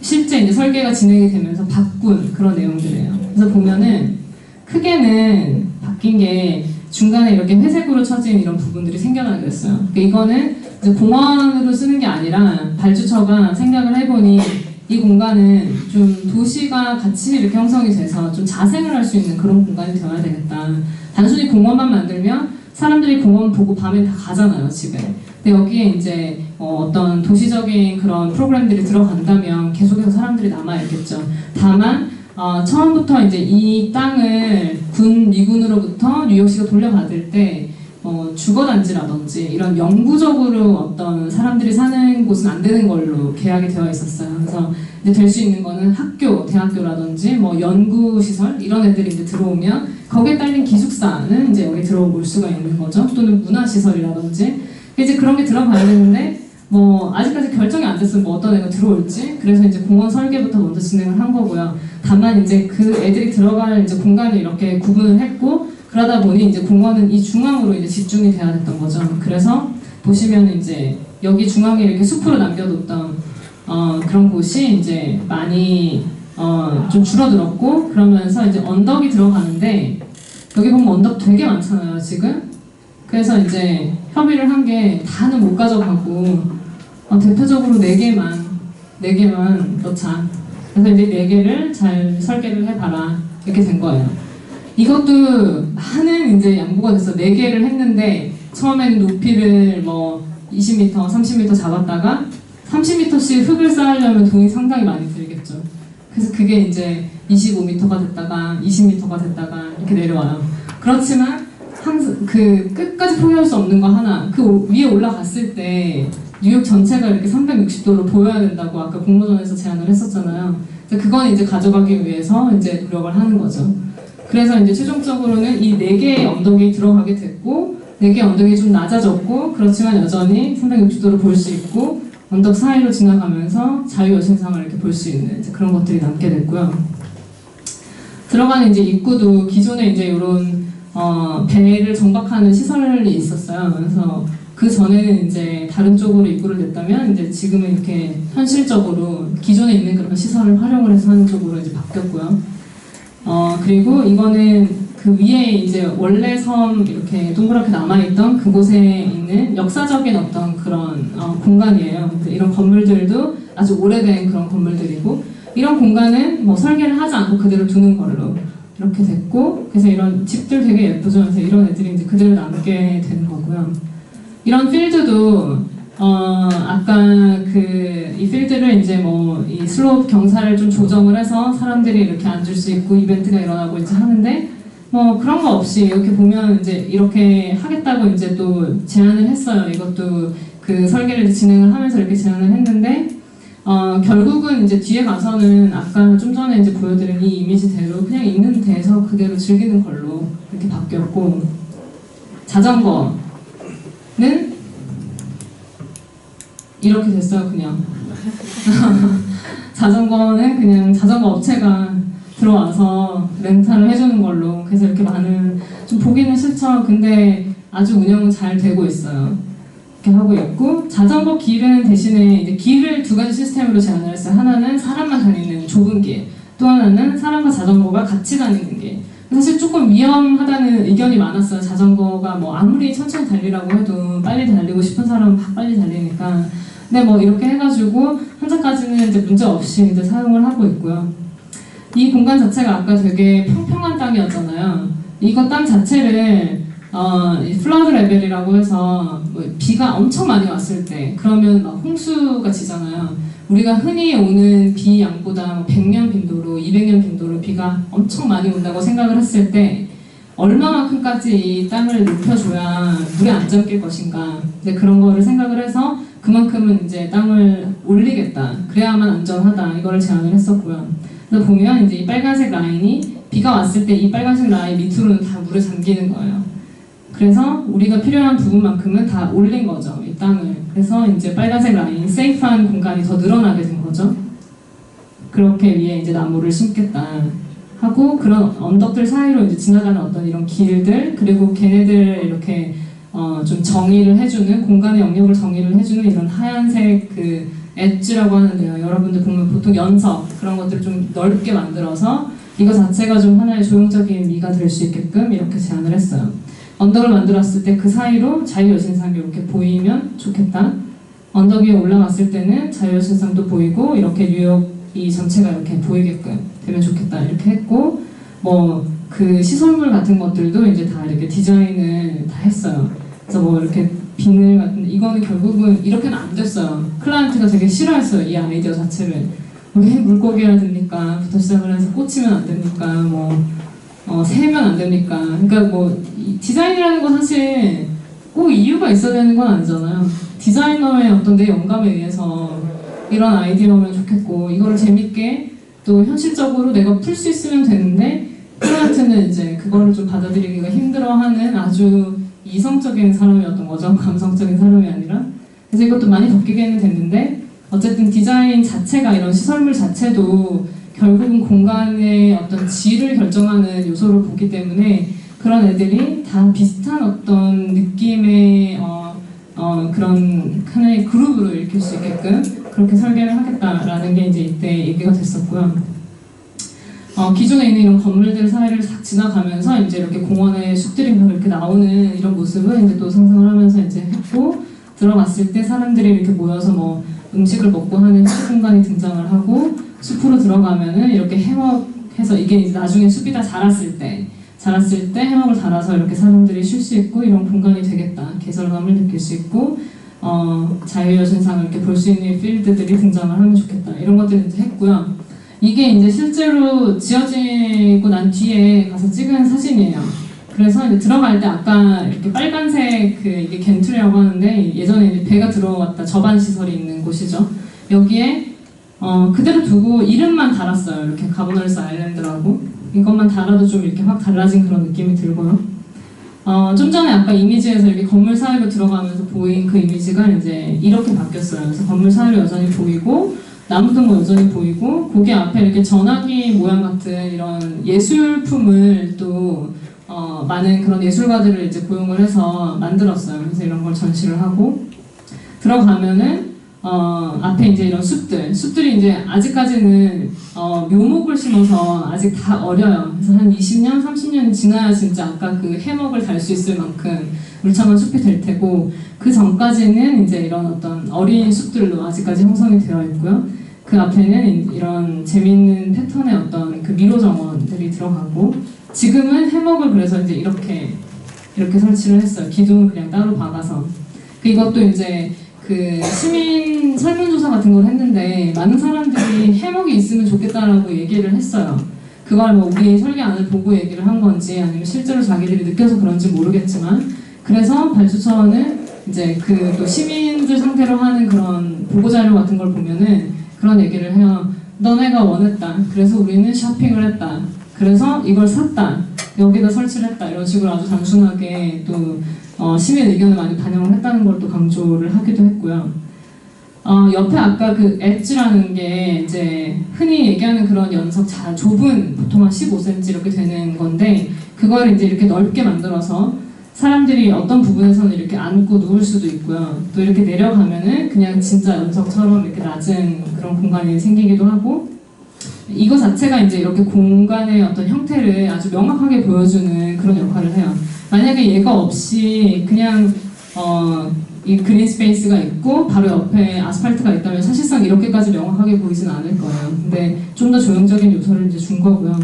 실제 이제 설계가 진행이 되면서 바꾼 그런 내용들이에요. 그래서 보면은 크게는 바뀐 게 중간에 이렇게 회색으로 쳐진 이런 부분들이 생겨나게 됐어요. 그러니까 이거는 이제 공원으로 쓰는 게 아니라 발주처가 생각을 해보니 이 공간은 좀 도시가 같이 이렇게 형성이 돼서 좀 자생을 할 수 있는 그런 공간이 되어야 되겠다. 단순히 공원만 만들면 사람들이 공원 보고 밤에 다 가잖아요, 집에. 근데 여기에 이제 어떤 도시적인 그런 프로그램들이 들어간다면 계속해서 사람들이 남아있겠죠. 다만 처음부터 이제 이 땅을 미군으로부터 뉴욕시가 돌려받을 때 주거단지라든지 이런 영구적으로 어떤 사람들이 사는 곳은 안 되는 걸로 계약이 되어 있었어요. 그래서 이제 될 수 있는 거는 학교, 대학교라든지 뭐 연구시설 이런 애들이 이제 들어오면 거기에 딸린 기숙사는 이제 여기 들어올 수가 있는 거죠. 또는 문화시설이라든지. 이제 그런 게 들어가야 되는데 뭐 아직까지 결정이 안 됐어요. 뭐 어떤 애가 들어올지. 그래서 이제 공원 설계부터 먼저 진행을 한 거고요. 다만 이제 그 애들이 들어갈 이제 공간을 이렇게 구분을 했고, 그러다 보니 이제 공원은 이 중앙으로 이제 집중이 돼야 됐던 거죠. 그래서 보시면 이제 여기 중앙에 이렇게 숲으로 남겨뒀던 그런 곳이 이제 많이 좀 줄어들었고, 그러면서 이제 언덕이 들어가는데 여기 보면 언덕 되게 많잖아요 지금. 그래서 이제 협의를 한 게 다는 못 가져가고 대표적으로 4개만 넣자. 그래서 이제 4개를 잘 설계를 해봐라 이렇게 된 거예요. 이것도 많은 이제 양보가 됐어. 4개를 했는데 처음에는 높이를 뭐 20m, 30m 잡았다가 30m씩 흙을 쌓으려면 돈이 상당히 많이 들겠죠. 그래서 그게 이제 25m가 됐다가 20m가 됐다가 이렇게 내려와요. 그렇지만 항상 그 끝까지 포기할 수 없는 거 하나, 그 위에 올라갔을 때 뉴욕 전체가 이렇게 360도로 보여야 된다고 아까 공모전에서 제안을 했었잖아요. 그건 이제 가져가기 위해서 이제 노력을 하는 거죠. 그래서 이제 최종적으로는 이 4개의 언덕이 들어가게 됐고, 4개의 언덕이 좀 낮아졌고, 그렇지만 여전히 360도로 볼 수 있고, 언덕 사이로 지나가면서 자유여신상을 이렇게 볼 수 있는 이제 그런 것들이 남게 됐고요. 들어가는 이제 입구도 기존에 이제 이런 배를 정박하는 시설이 있었어요. 그래서 그 전에는 이제 다른 쪽으로 입구를 냈다면 이제 지금은 이렇게 현실적으로 기존에 있는 그런 시설을 활용을 해서 하는 쪽으로 이제 바뀌었고요. 그리고 이거는 그 위에 이제 원래 섬 이렇게 동그랗게 남아있던 그곳에 있는 역사적인 어떤 그런 공간이에요. 이런 건물들도 아주 오래된 그런 건물들이고, 이런 공간은 뭐 설계를 하지 않고 그대로 두는 걸로 이렇게 됐고, 그래서 이런 집들 되게 예쁘죠. 그래서 이런 애들이 이제 그대로 남게 되는 거고요. 이런 필드도 아까 이 필드를 이제 뭐 이 슬로프 경사를 좀 조정을 해서 사람들이 이렇게 앉을 수 있고 이벤트가 일어나고 이제 하는데, 뭐 그런 거 없이 이렇게 보면 이제 이렇게 하겠다고 이제 또 제안을 했어요. 이것도 그 설계를 진행을 하면서 이렇게 제안을 했는데, 결국은 이제 뒤에 가서는 아까 좀 전에 이제 보여드린 이 이미지대로 그냥 있는 데서 그대로 즐기는 걸로 이렇게 바뀌었고, 자전거는 이렇게 됐어요. 그냥 자전거는 그냥 자전거 업체가 들어와서 렌탈을 해주는 걸로, 그래서 이렇게 많은, 좀 보기는 싫죠. 근데 아주 운영은 잘 되고 있어요. 이렇게 하고 있고, 자전거 길은 대신에 이제 길을 2가지 시스템으로 제안을 했어요. 하나는 사람만 다니는 좁은 길, 또 하나는 사람과 자전거가 같이 다니는 길. 사실 조금 위험하다는 의견이 많았어요. 자전거가 뭐 아무리 천천히 달리라고 해도 빨리 달리고 싶은 사람은 막 빨리 달리니까. 근데 뭐 이렇게 해가지고 현재까지는 이제 문제 없이 이제 사용을 하고 있고요. 이 공간 자체가 아까 되게 평평한 땅이었잖아요. 이거 땅 자체를 플러드 레벨이라고 해서 뭐 비가 엄청 많이 왔을 때 그러면 막 홍수가 지잖아요. 우리가 흔히 오는 비 양보다 100년 빈도로 200년 빈도로 비가 엄청 많이 온다고 생각을 했을 때 얼마만큼까지 이 땅을 높여줘야 물에 안 잠길 것인가, 이제 그런 거를 생각을 해서 그만큼은 이제 땅을 올리겠다, 그래야만 안전하다, 이거를 제안을 했었고요. 그래서 보면 이제 이 빨간색 라인이 비가 왔을 때 이 빨간색 라인 밑으로는 다 물에 잠기는 거예요. 그래서 우리가 필요한 부분만큼은 다 올린 거죠, 이 땅을. 그래서 이제 빨간색 라인, 세이프한 공간이 더 늘어나게 된 거죠. 그렇게 위에 이제 나무를 심겠다 하고, 그런 언덕들 사이로 이제 지나가는 어떤 이런 길들, 그리고 걔네들 이렇게 좀 정의를 해주는, 공간의 영역을 정의를 해주는 이런 하얀색 그 엣지라고 하는데요. 여러분들 보면 보통 연석 그런 것들을 좀 넓게 만들어서 이거 자체가 좀 하나의 조형적인 미가 될 수 있게끔 이렇게 제안을 했어요. 언덕을 만들었을 때 그 사이로 자유여신상이 이렇게 보이면 좋겠다. 언덕 위에 올라갔을 때는 자유여신상도 보이고 이렇게 뉴욕 이 전체가 이렇게 보이게끔 되면 좋겠다, 이렇게 했고, 뭐 그 시설물 같은 것들도 이제 다 이렇게 디자인을 다 했어요. 그래서 뭐 이렇게 비늘 같은, 이거는 결국은 이렇게는 안 됐어요. 클라이언트가 되게 싫어했어요, 이 아이디어 자체를. 왜 물고기라 됩니까? 부터 시작을 해서 꽂히면 안 됩니까? 세면 안 됩니까? 그러니까 뭐 디자인이라는 건 사실 꼭 이유가 있어야 되는 건 아니잖아요. 디자이너의 어떤 내 영감에 의해서 이런 아이디어면 좋겠고, 이거를 재밌게 또 현실적으로 내가 풀 수 있으면 되는데, 클라이언트는 이제 그거를 좀 받아들이기가 힘들어하는 아주 이성적인 사람이었던 거죠. 감성적인 사람이 아니라. 그래서 이것도 많이 바뀌게는 됐는데 어쨌든 디자인 자체가 이런 시설물 자체도 결국은 공간의 어떤 질을 결정하는 요소를 보기 때문에 그런 애들이 다 비슷한 어떤 느낌의 그런 하나의 그룹으로 일으킬 수 있게끔 그렇게 설계를 하겠다라는 게 이제 이때 얘기가 됐었고요. 기존에 있는 이런 건물들 사이를 싹 지나가면서 이제 이렇게 공원에 숲들이 이렇게 나오는 이런 모습을 이제 또 상상을 하면서 이제 했고, 들어갔을 때 사람들이 이렇게 모여서 뭐 음식을 먹고 하는 숲 공간이 등장을 하고, 숲으로 들어가면은 이렇게 해먹해서 이게 이제 나중에 숲이 다 자랐을 때 해먹을 달아서 이렇게 사람들이 쉴 수 있고 이런 공간이 되겠다. 개설감을 느낄 수 있고 자유여신상을 이렇게 볼 수 있는 필드들이 등장을 하면 좋겠다. 이런 것들을 이제 했고요. 이게 이제 실제로 지어지고 난 뒤에 가서 찍은 사진이에요. 그래서 이제 들어갈 때 아까 이렇게 빨간색 이게 겐트리라고 하는데 예전에 이제 배가 들어왔다 저반 시설이 있는 곳이죠. 여기에 그대로 두고 이름만 달았어요. 이렇게 가버널스 아일랜드라고. 이것만 달아도 좀 이렇게 확 달라진 그런 느낌이 들고요. 좀 전에 아까 이미지에서 이렇게 건물 사이로 들어가면서 보인 그 이미지가 이제 이렇게 바뀌었어요. 그래서 건물 사이로 여전히 보이고 나무등도 여전히 보이고 거기 앞에 이렇게 전화기 모양 같은 이런 예술품을 또 많은 그런 예술가들을 이제 고용을 해서 만들었어요. 그래서 이런 걸 전시를 하고 들어가면은 앞에 이제 이런 숲들이 이제 아직까지는 묘목을 심어서 아직 다 어려요. 그래서 한 20년, 30년이 지나야 진짜 아까 그 해먹을 달 수 있을 만큼 울창한 숲이 될 테고 그 전까지는 이제 이런 어떤 어린 숲들로 아직까지 형성이 되어 있고요. 그 앞에는 이런 재미있는 패턴의 어떤 그 미로 정원들이 들어가고 지금은 해먹을 그래서 이제 이렇게 설치를 했어요. 기둥을 그냥 따로 박아서. 이것도 이제 그 시민 설문조사 같은 걸 했는데 많은 사람들이 해먹이 있으면 좋겠다라고 얘기를 했어요. 그걸 뭐 우리 설계안을 보고 얘기를 한 건지 아니면 실제로 자기들이 느껴서 그런지 모르겠지만 그래서 발주처는 이제 그 또 시민들 상대로 하는 그런 보고자료 같은 걸 보면은 그런 얘기를 해요. 너네가 원했다. 그래서 우리는 쇼핑을 했다. 그래서 이걸 샀다. 여기다 설치를 했다. 이런 식으로 아주 단순하게 또 시민 의견을 많이 반영을 했다는 걸 또 강조를 하기도 했고요. 옆에 아까 그 엣지라는 게 이제 흔히 얘기하는 그런 연석 좁은 보통 한 15cm 이렇게 되는 건데 그걸 이제 이렇게 넓게 만들어서 사람들이 어떤 부분에서는 이렇게 앉고 누울 수도 있고요. 또 이렇게 내려가면은 그냥 진짜 연석처럼 이렇게 낮은 그런 공간이 생기기도 하고 이거 자체가 이제 이렇게 공간의 어떤 형태를 아주 명확하게 보여주는 그런 역할을 해요. 만약에 얘가 없이 그냥 이 그린 스페이스가 있고 바로 옆에 아스팔트가 있다면 사실상 이렇게까지 명확하게 보이지는 않을 거예요. 근데 좀 더 조형적인 요소를 이제 준 거고요.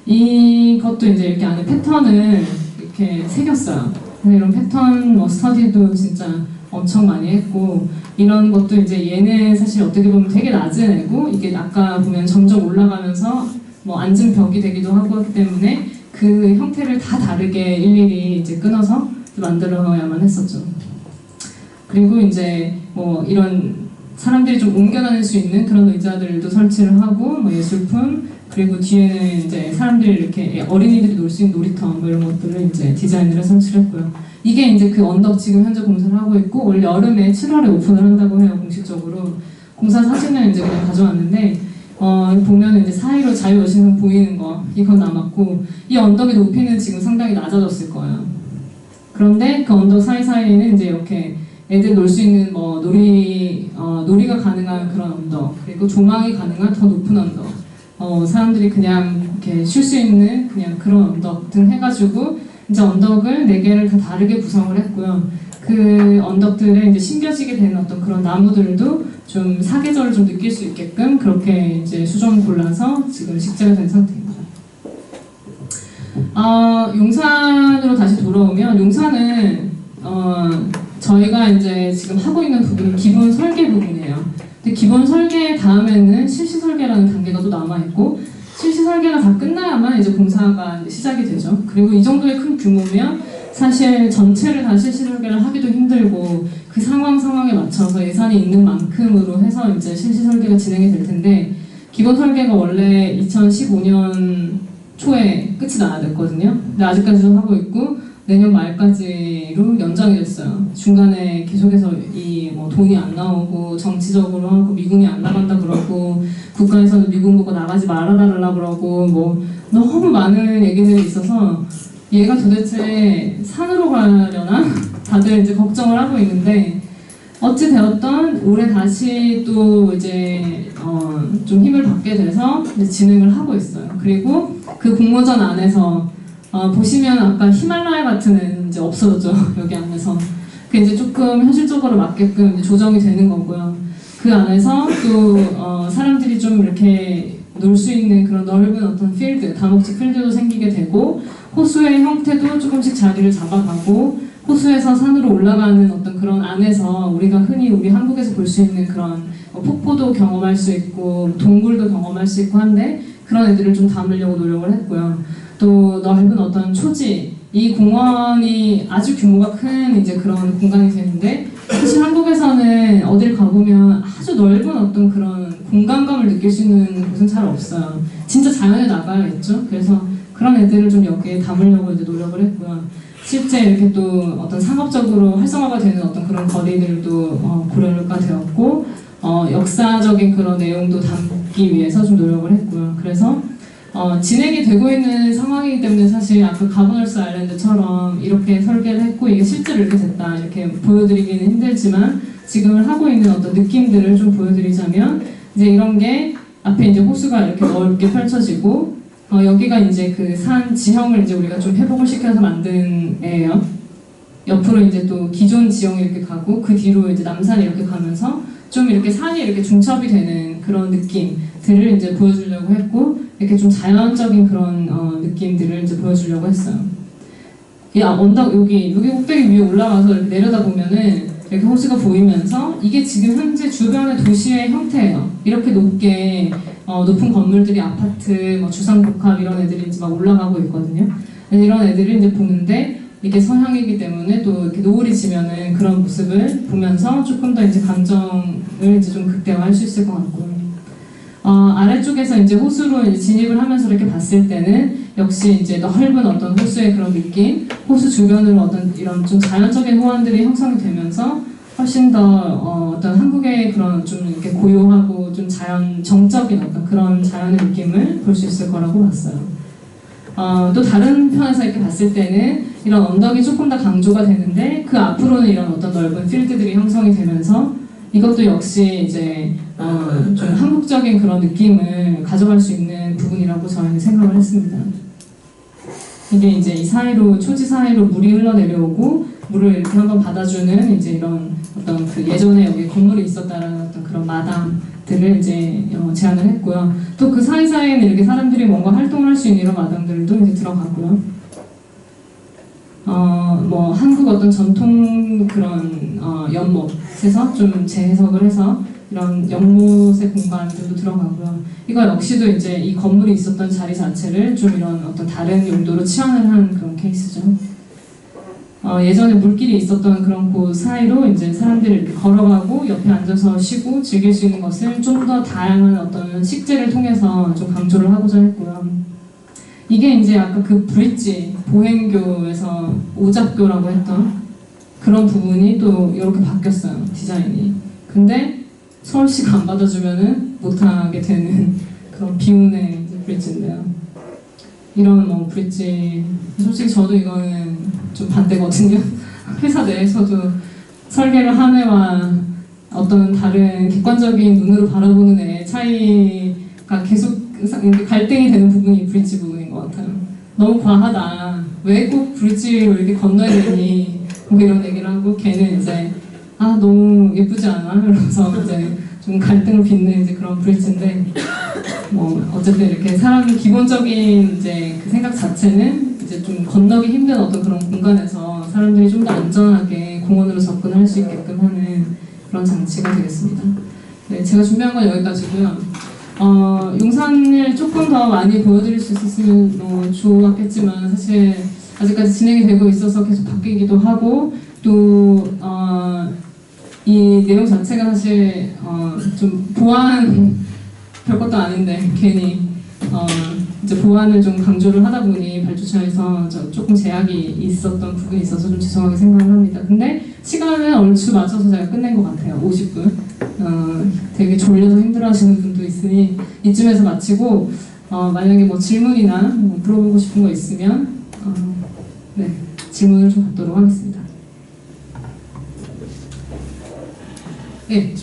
이것도 이제 이렇게 안에 패턴을 이렇게 새겼어요. 이런 패턴 스터디도 진짜 엄청 많이 했고 이런 것도 이제 얘는 사실 어떻게 보면 되게 낮은 애고 이게 아까 보면 점점 올라가면서 뭐 앉은 벽이 되기도 하고 하기 때문에 그 형태를 다 다르게 일일이 이제 끊어서 만들어야만 했었죠. 그리고 이제 뭐 이런 사람들이 좀 옮겨 다닐 수 있는 그런 의자들도 설치를 하고 뭐 예술품 그리고 뒤에는 이제 사람들이 이렇게 어린이들이 놀 수 있는 놀이터 뭐 이런 것들을 이제 디자인을 해서 설치를 했고요. 이게 이제 그 언덕 지금 현재 공사를 하고 있고 올 여름에 7월에 오픈을 한다고 해요. 공식적으로. 공사 사진을 이제 그냥 가져왔는데 보면 이제 사이로 자유여신상 보이는 거 이건 남았고 이 언덕의 높이는 지금 상당히 낮아졌을 거예요. 그런데 그 언덕 사이사이에는 이제 이렇게 애들 놀 수 있는 뭐 놀이가 가능한 그런 언덕 그리고 조망이 가능한 더 높은 언덕 사람들이 그냥 이렇게 쉴 수 있는 그냥 그런 언덕 등 해가지고 이제 언덕을 4개를 다 다르게 구성을 했고요. 그 언덕들에 이제 심겨지게 되는 어떤 그런 나무들도 좀 사계절을 좀 느낄 수 있게끔 그렇게 이제 수정 골라서 지금 식재가 된 상태입니다. 용산으로 다시 돌아오면 용산은 저희가 이제 지금 하고 있는 부분이 기본 설계 부분이에요. 근데 기본 설계 다음에는 실시 설계라는 단계가 또 남아있고 실시 설계가 다 끝나야만 이제 공사가 이제 시작이 되죠. 그리고 이 정도의 큰 규모면 사실 전체를 다 실시 설계를 하기도 힘들고 그 상황에 맞춰서 예산이 있는 만큼으로 해서 이제 실시 설계가 진행이 될 텐데 기본 설계가 원래 2015년 초에 끝이 나야 됐거든요. 근데 아직까지 좀 하고 있고 내년 말까지로 연장이 됐어요. 중간에 계속해서 이 뭐 돈이 안 나오고 정치적으로 하고 미군이 안 나간다 그러고 국가에서는 미군 보고 나가지 말아달라 그러고 뭐 너무 많은 얘기들이 있어서 얘가 도대체 산으로 가려나? 다들 이제 걱정을 하고 있는데 어찌 되었던 올해 다시 또 이제 좀 힘을 받게 돼서 이제 진행을 하고 있어요. 그리고 그 공모전 안에서 보시면 아까 히말라야 같은 애는 이제 없어졌죠. 여기 안에서. 그 이제 조금 현실적으로 맞게끔 이제 조정이 되는 거고요. 그 안에서 또 사람들이 좀 이렇게 놀 수 있는 그런 넓은 어떤 필드, 다목적 필드도 생기게 되고 호수의 형태도 조금씩 자리를 잡아가고 호수에서 산으로 올라가는 어떤 그런 안에서 우리가 흔히 우리 한국에서 볼 수 있는 그런 폭포도 경험할 수 있고 동굴도 경험할 수 있고 한데 그런 애들을 좀 담으려고 노력을 했고요. 또 넓은 어떤 초지, 이 공원이 아주 규모가 큰 이제 그런 공간이 되는데 사실 한국에서는 어딜 가보면 아주 넓은 어떤 그런 공간감을 느낄 수 있는 곳은 잘 없어요. 진짜 자연에 나가야겠죠. 그래서 그런 애들을 좀 여기에 담으려고 이제 노력을 했고요. 실제 이렇게 또 어떤 상업적으로 활성화가 되는 어떤 그런 거리들도 고려가 되었고 역사적인 그런 내용도 담기 위해서 좀 노력을 했고요. 그래서 진행이 되고 있는 상황이기 때문에 사실 아까 가버널스 아일랜드처럼 이렇게 설계를 했고 이게 실제로 이렇게 됐다 이렇게 보여드리기는 힘들지만 지금을 하고 있는 어떤 느낌들을 좀 보여드리자면 이제 이런 게 앞에 이제 호수가 이렇게 넓게 펼쳐지고 여기가 이제 그 산 지형을 이제 우리가 좀 회복을 시켜서 만든 애예요. 옆으로 이제 또 기존 지형이 이렇게 가고 그 뒤로 이제 남산이 이렇게 가면서 좀 이렇게 산이 이렇게 중첩이 되는 그런 느낌들을 이제 보여주려고 했고 이렇게 좀 자연적인 그런 느낌들을 이제 보여주려고 했어요. 이 언덕 여기 꼭대기 위에 올라가서 이렇게 내려다 보면은 이렇게 호수가 보이면서 이게 지금 현재 주변의 도시의 형태예요. 이렇게 높게 높은 건물들이 아파트, 뭐 주상복합 이런 애들이 이제 막 올라가고 있거든요. 이런 애들을 이제 보는데 이게 서양이기 때문에 또 이렇게 노을이 지면은 그런 모습을 보면서 조금 더 이제 감정을 이제 좀 극대화할 수 있을 것 같고요. 아래쪽에서 이제 호수로 이제 진입을 하면서 이렇게 봤을 때는 역시 이제 넓은 어떤 호수의 그런 느낌, 호수 주변으로 어떤 이런 좀 자연적인 호환들이 형성이 되면서 훨씬 더 어떤 한국의 그런 좀 이렇게 고요하고 좀 정적인 어떤 그런 자연의 느낌을 볼 수 있을 거라고 봤어요. 또 다른 편에서 이렇게 봤을 때는 이런 언덕이 조금 더 강조가 되는데 그 앞으로는 이런 어떤 넓은 필드들이 형성이 되면서 이것도 역시 이제 좀 한국적인 그런 느낌을 가져갈 수 있는 부분이라고 저희는 생각을 했습니다. 이게 이제 이 사이로 초지 사이로 물이 흘러내려오고 물을 이렇게 한번 받아주는 이제 이런 어떤 그 예전에 여기 건물이 있었다라는 어떤 그런 마당들을 이제 제안을 했고요. 또 그 사이사이에는 이렇게 사람들이 뭔가 활동을 할 수 있는 이런 마당들도 이제 들어가고요. 뭐 한국 어떤 전통 그런 연못에서 좀 재해석을 해서 이런 연못의 공간들도 들어가고요. 이거 역시도 이제 이 건물이 있었던 자리 자체를 좀 이런 어떤 다른 용도로 치환을 한 그런 케이스죠. 예전에 물길이 있었던 그런 곳 사이로 이제 사람들이 이렇게 걸어가고 옆에 앉아서 쉬고 즐길 수 있는 것을 좀 더 다양한 어떤 식재를 통해서 좀 강조를 하고자 했고요. 이게 이제 아까 그 브릿지, 보행교에서 오잡교라고 했던 그런 부분이 또 이렇게 바뀌었어요, 디자인이. 근데 서울시가 안 받아주면은 못하게 되는 그런 비운의 브릿지인데요. 이런 브릿지, 솔직히 저도 이거는 좀 반대거든요. 회사 내에서도 설계를 한 애와 어떤 다른 객관적인 눈으로 바라보는 애의 차이가 계속 갈등이 되는 부분이 브릿지 부분인 것 같아요. 너무 과하다. 왜 꼭 브릿지로 이렇게 건너야 되니? 뭐 이런 얘기를 하고 걔는 이제 너무 예쁘지 않아? 이러면서 이제 좀 갈등을 빚는 이제 그런 브릿지인데 뭐 어쨌든 이렇게 사람이 기본적인 이제 그 생각 자체는 이제 좀 건너기 힘든 어떤 그런 공간에서 사람들이 좀 더 안전하게 공원으로 접근할 수 있게끔 하는 그런 장치가 되겠습니다. 네, 제가 준비한 건 여기까지고요. 용산을 조금 더 많이 보여드릴 수 있었으면 좋았겠지만 사실 아직까지 진행이 되고 있어서 계속 바뀌기도 하고 또 이 내용 자체가 사실 좀 보안 별것도 아닌데 괜히 이제 보안을 좀 강조를 하다 보니 발주처에서 조금 제약이 있었던 부분이 있어서 좀 죄송하게 생각을 합니다. 근데 시간은 얼추 맞춰서 제가 끝낸 것 같아요. 50분. 되게 졸려서 힘들어하시는 분도 있으니 이쯤에서 마치고 만약에 뭐 질문이나 뭐 물어보고 싶은 거 있으면 네, 질문을 좀 받도록 하겠습니다. 네.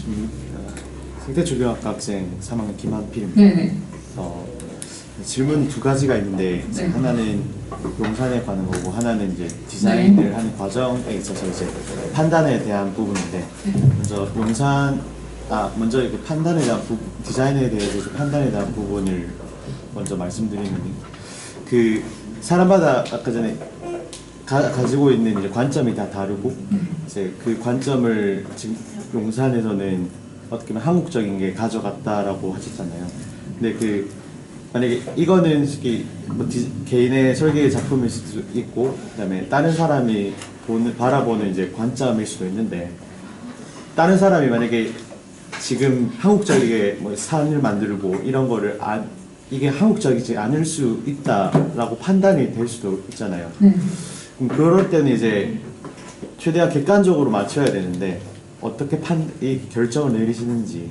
생태조경학과 학생 3학년 김한필입니다. 네네. 질문 두 가지가 있는데 네. 하나는 용산에 관한 거고 하나는 이제 디자인을 네. 하는 과정에 있어서 이제 판단에 대한 부분인데 먼저 먼저 이렇게 판단에 대한 디자인에 대해서 판단에 대한 부분을 먼저 말씀드리면 그 사람마다 아까 전에 가지고 있는 이제 관점이 다 다르고 이제 그 관점을 지금 용산에서는 어떻게 보면 한국적인 게 가져갔다라고 하셨잖아요. 근데 만약에 이거는 뭐 개인의 설계 작품일 수도 있고 그다음에 다른 사람이 바라보는 이제 관점일 수도 있는데 다른 사람이 만약에 지금 한국적이게 뭐 산을 만들고 이런 거를 이게 한국적이지 않을 수 있다라고 판단이 될 수도 있잖아요. 그럼 그럴 때는 이제 최대한 객관적으로 맞춰야 되는데 어떻게 이 결정을 내리시는지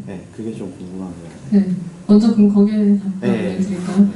네, 그게 좀 궁금하고요. 네, 먼저 그럼 거기에 답변을 드릴까요?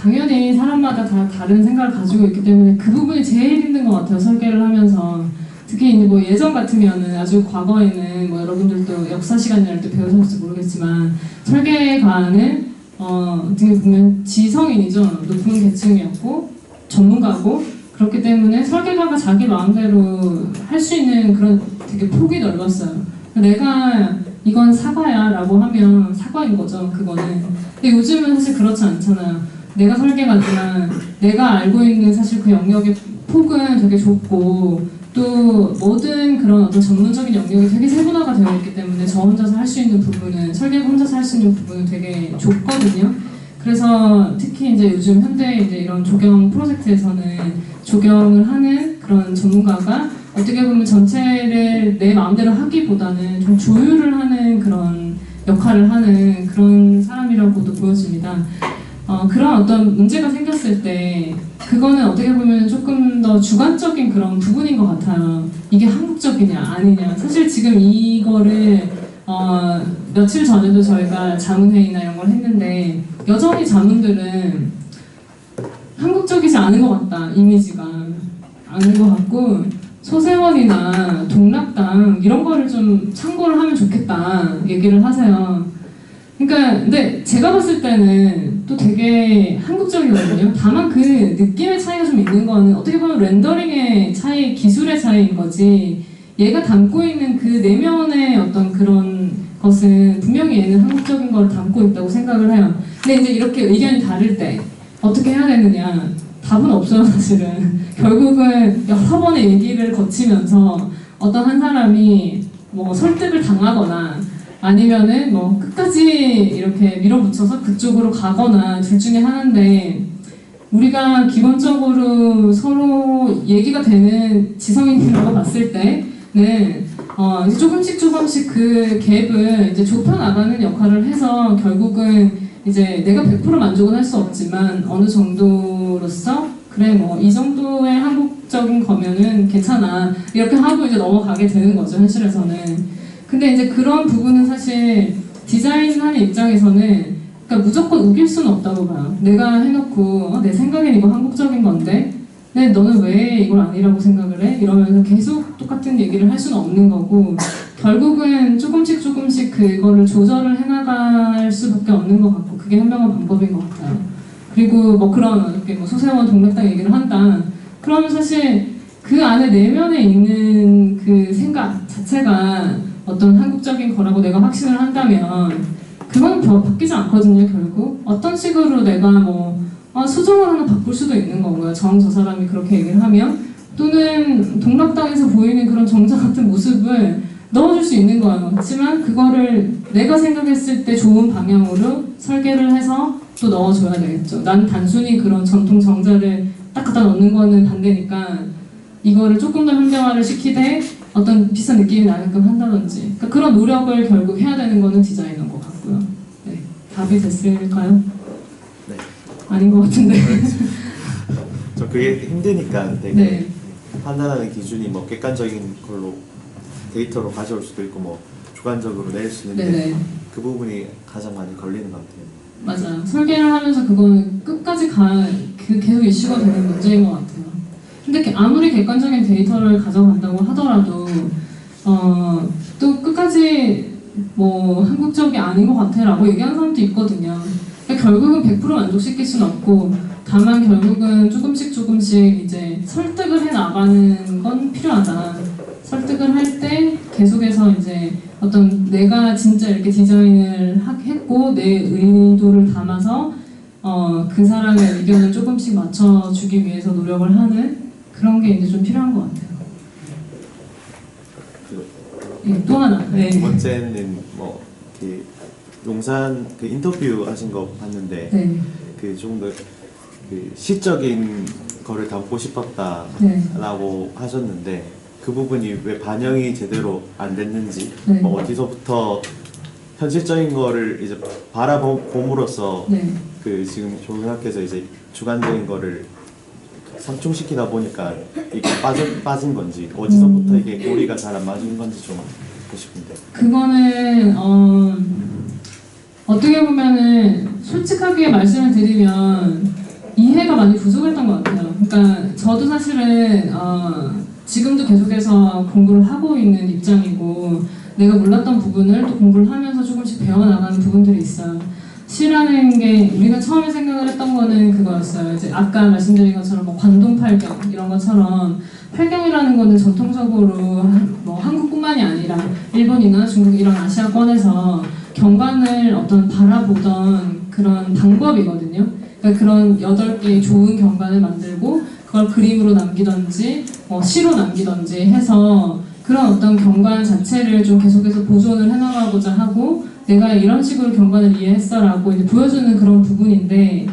당연히 사람마다 다 다른 생각을 가지고 있기 때문에 그 부분이 제일 힘든 것 같아요. 설계를 하면서 특히 이제 뭐 예전 같으면은 아주 과거에는 뭐 여러분들도 역사 시간이랄 때 배우셨을지 모르겠지만 설계가는 어떻게 보면 지성인이죠. 높은 계층이었고 전문가고 그렇기 때문에 설계가가 자기 마음대로 할 수 있는 그런 되게 폭이 넓었어요. 내가 이건 사과야 라고 하면 사과인 거죠, 그거는. 근데 요즘은 사실 그렇지 않잖아요. 내가 설계가지만 내가 알고 있는 사실 그 영역의 폭은 되게 좁고 또 모든 그런 어떤 전문적인 영역이 되게 세분화가 되어 있기 때문에 저 혼자서 할 수 있는 부분은 설계가 혼자서 할 수 있는 부분은 되게 좁거든요. 그래서 특히 이제 요즘 현대 이제 이런 조경 프로젝트에서는 조경을 하는 그런 전문가가 어떻게 보면 전체를 내 마음대로 하기보다는 좀 조율을 하는 그런 역할을 하는 그런 사람이라고도 보여집니다. 그런 어떤 문제가 생겼을 때 그거는 어떻게 보면 조금 더 주관적인 그런 부분인 것 같아요. 이게 한국적이냐 아니냐. 사실 지금 이거를 며칠 전에도 저희가 자문회의나 이런 걸 했는데 여전히 자문들은 한국적이지 않은 것 같다. 이미지가 않은 것 같고 소세원이나 동락당 이런 거를 좀 참고를 하면 좋겠다 얘기를 하세요. 그러니까 근데 제가 봤을 때는 또 되게 한국적이거든요. 다만 그 느낌의 차이가 좀 있는 거는 어떻게 보면 렌더링의 차이, 기술의 차이인 거지 얘가 담고 있는 그 내면의 어떤 그런 것은 분명히 얘는 한국적인 걸 담고 있다고 생각을 해요. 근데 이제 이렇게 의견이 다를 때 어떻게 해야 되느냐 답은 없어요. 사실은 결국은 여러 번의 얘기를 거치면서 어떤 한 사람이 뭐 설득을 당하거나 아니면은 뭐 끝까지 이렇게 밀어붙여서 그쪽으로 가거나 둘 중에 하나인데 우리가 기본적으로 서로 얘기가 되는 지성인이라고 봤을 때는 이제 조금씩 그 갭을 이제 좁혀나가는 역할을 해서 결국은 이제 내가 100% 만족은 할 수 없지만 어느 정도로서 그래 뭐 이 정도의 한국적인 거면은 괜찮아 이렇게 하고 이제 넘어가게 되는 거죠 현실에서는. 근데 이제 그런 부분은 사실 디자인하는 입장에서는 그러니까 무조건 우길 수는 없다고 봐요. 내가 해놓고 내 생각엔 이거 한국적인 건데 근데 너는 왜 이걸 아니라고 생각을 해? 이러면서 계속 똑같은 얘기를 할 수는 없는 거고 결국은 조금씩 그거를 조절을 해나갈 수밖에 없는 것 같고 그게 현명한 방법인 것 같아요. 그리고 뭐 그런 이렇게 뭐 소세원 동락당 얘기를 한다. 그러면 사실 그 안에 내면에 있는 그 생각 자체가 어떤 한국적인 거라고 내가 확신을 한다면 그건 바뀌지 않거든요. 결국 어떤 식으로 내가 뭐 수정을 하나 바꿀 수도 있는 거고요. 저 사람이 그렇게 얘기를 하면 또는 동락당에서 보이는 그런 정자 같은 모습을 넣어줄 수 있는 거예요. 하지만 그거를 내가 생각했을 때 좋은 방향으로 설계를 해서 또 넣어줘야 되겠죠. 난 단순히 그런 전통 정자를 딱 갖다 넣는 거는 반대니까 이거를 조금 더 현대화를 시키되 어떤 비슷한 느낌이 나게끔 한다든지 그러니까 그런 노력을 결국 해야 되는 거는 디자이너인 것 같고요. 네, 답이 됐을까요? 네. 아닌 것 같은데. 저 그게 힘드니까 되게 네. 판단하는 기준이 뭐 객관적인 걸로 데이터로 가져올 수도 있고 뭐 주관적으로 낼 수 있는데 네네. 그 부분이 가장 많이 걸리는 것 같아요. 맞아요. 설계를 하면서 그거는 끝까지 계속 이슈가 되는 문제인 것 같아요. 근데 아무리 객관적인 데이터를 가져간다고 하더라도 또 끝까지 뭐 한국적이 아닌 것 같아라고 얘기하는 사람도 있거든요. 그러니까 결국은 100% 만족시킬 수는 없고 다만 결국은 조금씩 이제 설득을 해 나가는 건 필요하다. 설득을 할 때 계속해서 이제 어떤 내가 진짜 이렇게 디자인을 했고 내 의도를 담아서 그 사람의 의견을 조금씩 맞춰주기 위해서 노력을 하는 그런 게 이제 좀 필요한 것 같아요. 네, 또 하나. 네. 두 번째는 뭐 그 용산 그 인터뷰 하신 거 봤는데 네. 그 좀 더 그 시적인 거를 담고 싶었다라고 네. 하셨는데 그 부분이 왜 반영이 제대로 안 됐는지 네. 뭐 어디서부터 현실적인 거를 이제 바라봄으로써 네. 그 지금 조명학께서 이제 주관적인 거를 상충시키다 보니까 이게 빠진 건지 어디서부터 이게 고리가 잘 안 맞은 건지 좀 듣고 싶은데. 그거는 어떻게 보면은 솔직하게 말씀을 드리면 이해가 많이 부족했던 것 같아요. 그러니까 저도 사실은 지금도 계속해서 공부를 하고 있는 입장이고 내가 몰랐던 부분을 또 공부를 하면서 조금씩 배워나가는 부분들이 있어요. 시라는 게 우리가 처음에 생각을 했던 거는 그거였어요. 이제 아까 말씀드린 것처럼 뭐 관동팔경 이런 것처럼 팔경이라는 거는 전통적으로 뭐 한국뿐만이 아니라 일본이나 중국 이런 아시아권에서 경관을 어떤 바라보던 그런 방법이거든요. 그러니까 그런 8개의 좋은 경관을 만들고 그걸 그림으로 남기던지 시로 남기던지 해서 그런 어떤 경관 자체를 좀 계속해서 보존을 해나가고자 하고 내가 이런 식으로 경관을 이해했어라고 이제 보여주는 그런 부분인데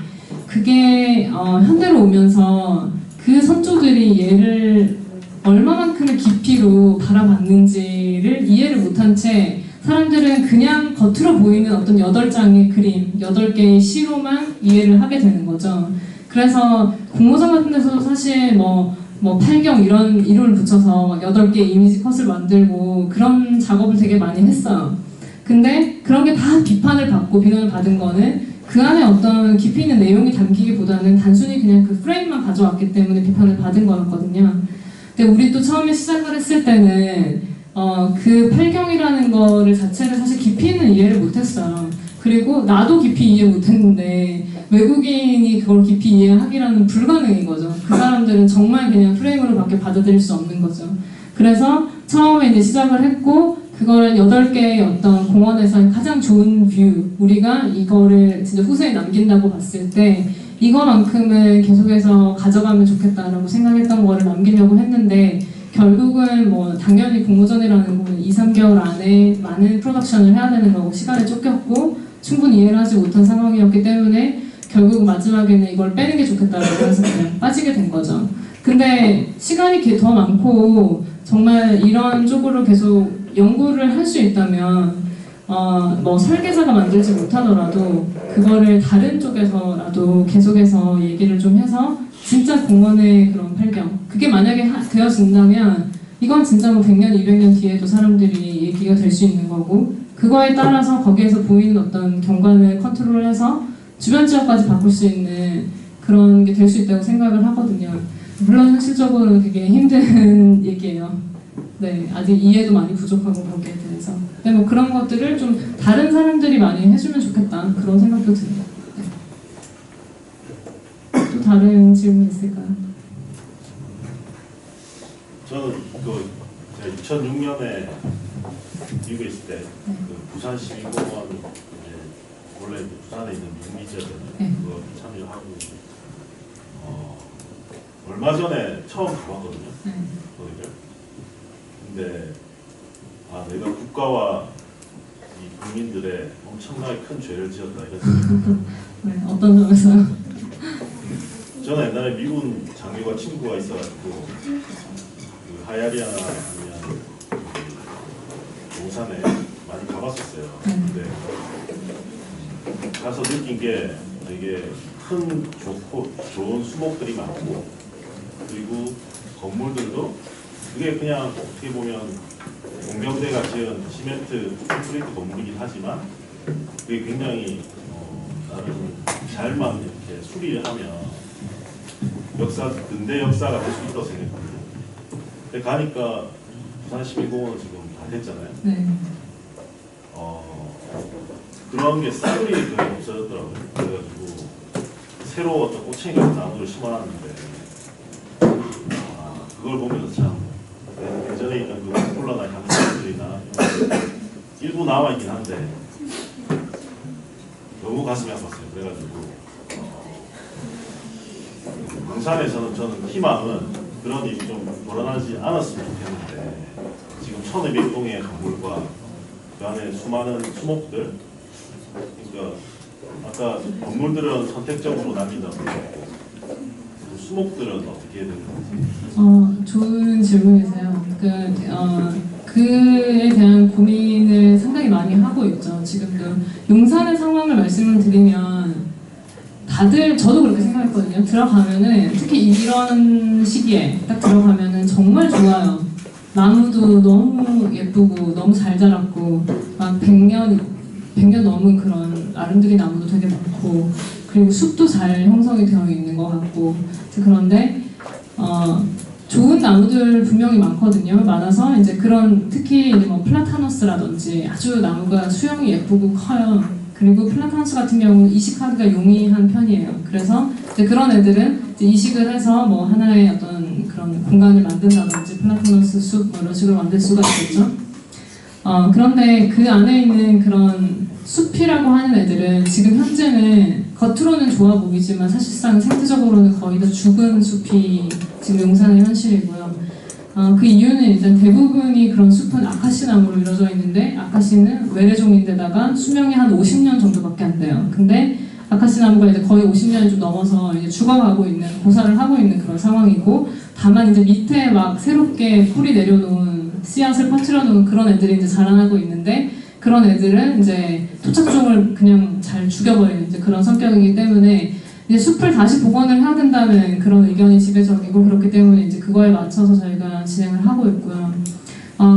그게 현대로 오면서 그 선조들이 얘를 얼마만큼의 깊이로 바라봤는지를 이해를 못한 채 사람들은 그냥 겉으로 보이는 어떤 8장의 그림, 8개의 시로만 이해를 하게 되는 거죠. 그래서 공모전 같은 데서도 사실 뭐 팔경 이런 이름을 붙여서 막 8개 이미지 컷을 만들고 그런 작업을 되게 많이 했어요. 근데 그런 게 다 비판을 받은 거는 그 안에 어떤 깊이 있는 내용이 담기기보다는 단순히 그냥 그 프레임만 가져왔기 때문에 비판을 받은 거였거든요. 근데 우리 또 처음에 시작을 했을 때는 그 팔경이라는 거를 자체를 사실 깊이 있는 이해를 못했어요. 그리고 나도 깊이 이해 못했는데 외국인이 그걸 깊이 이해하기라는 불가능인 거죠. 그 사람들은 정말 그냥 프레임으로 밖에 받아들일 수 없는 거죠. 그래서 처음에 이제 시작을 했고 그거를 8개의 어떤 공원에서 가장 좋은 뷰, 우리가 이거를 진짜 후세에 남긴다고 봤을 때 이거만큼은 계속해서 가져가면 좋겠다라고 생각했던 거를 남기려고 했는데 결국은 뭐 당연히 공모전이라는 거는 2-3개월 안에 많은 프로덕션을 해야 되는 거고 시간에 쫓겼고 충분히 이해를 하지 못한 상황이었기 때문에 결국 마지막에는 이걸 빼는 게 좋겠다라고 해서 그냥 빠지게 된 거죠. 근데 시간이 더 많고 정말 이런 쪽으로 계속 연구를 할 수 있다면 뭐 설계자가 만들지 못하더라도 그거를 다른 쪽에서라도 계속해서 얘기를 좀 해서 진짜 공원의 그런 팔경 그게 만약에 되어진다면 이건 진짜 뭐 100년, 200년 뒤에도 사람들이 얘기가 될 수 있는 거고 그거에 따라서 거기에서 보이는 어떤 경관을 컨트롤해서 주변 지역까지 바꿀 수 있는 그런 게 될 수 있다고 생각을 하거든요. 물론 현실적으로는 되게 힘든 얘기예요. 네, 아직 이해도 많이 부족하고 거기에 대해서. 근데 뭐 그런 것들을 좀 다른 사람들이 많이 해주면 좋겠다 그런 생각도 들어요. 네. 또 다른 질문 있을까요? 저는 그 2006년에 미국에 있을 때 그 부산 시민공원 원래 부산에 있는 미국미지였잖아요. 네. 그거 참여하고 얼마 전에 처음 가봤거든요. 네. 거기를. 근데 내가 국가와 이 국민들의 엄청나게 큰 죄를 지었다 이런 생각이 네, 어떤 점에서요? 저는 옛날에 미군 장교가 친구가 있어가지고 그 하야리아나 아니면 용산에 많이 가봤었어요. 근데 가서 느낀 게 되게 큰 좋은 수목들이 많고, 그리고 건물들도 그게 그냥 어떻게 보면 공경대가 지은 시멘트 콘크리트 건물이긴 하지만 그게 굉장히 나름 잘만 이렇게 수리를 하면 근대 역사가 될 수 있다고 생각합니다. 근데 가니까 부산시민공원은 지금 다 됐잖아요. 네. 그런 게 싸구리 거의 없어졌더라고요. 그래가지고 새로 어떤 꼬챙이 같은 나무를 심어놨는데 그걸 보면서 참 예전에 있던 그 콜라나 향수들이나 일부 남아있긴 한데 너무 가슴이 아팠어요. 그래가지고 용산에서는 저는 희망은 그런 일이 좀 벌어나지 않았으면 좋겠는데 지금 1200동의 건물과 그 안에 수많은 수목들, 그러니까 아까 건물들은 선택적으로 남긴다고 했고 수목들은 어떻게 해야 되는지. 좋은 질문이세요. 그에 대한 고민을 상당히 많이 하고 있죠. 지금도 용산의 상황을 말씀을 드리면 다들 저도 그렇게 생각했거든요. 들어가면은 특히 이런 시기에 딱 들어가면은 정말 좋아요. 나무도 너무 예쁘고 너무 잘 자랐고 막 100년 넘은 그런 아름드리 나무도 되게 많고 그리고 숲도 잘 형성이 되어 있는 것 같고 그런데 좋은 나무들 분명히 많아서 이제 그런 특히 이제 뭐 플라타너스라든지 아주 나무가 수영이 예쁘고 커요. 그리고 플라타너스 같은 경우는 이식하기가 용이한 편이에요. 그래서 이제 그런 애들은 이제 이식을 해서 뭐 하나의 어떤 그런 공간을 만든다든지 플라타너스 숲 뭐 이런 식으로 만들 수가 있겠죠. 그런데 그 안에 있는 그런 숲이라고 하는 애들은 지금 현재는 겉으로는 좋아 보이지만 사실상 생태적으로는 거의 다 죽은 숲이 지금 용산의 현실이고요. 그 이유는 일단 대부분이 그런 숲은 아카시 나무로 이루어져 있는데 아카시는 외래종인데다가 수명이 한 50년 정도밖에 안 돼요. 근데 아카시 나무가 이제 거의 50년이 좀 넘어서 이제 죽어가고 있는, 고사를 하고 있는 그런 상황이고 다만 이제 밑에 막 새롭게 뿌리 내려놓은 씨앗을 퍼뜨려 놓은 그런 애들이 이제 자라나고 있는데 그런 애들은 이제 토착종을 그냥 잘 죽여버리는 이제 그런 성격이기 때문에 이제 숲을 다시 복원을 해야 된다는 그런 의견이 지배적이고 그렇기 때문에 이제 그거에 맞춰서 저희가 진행을 하고 있고요.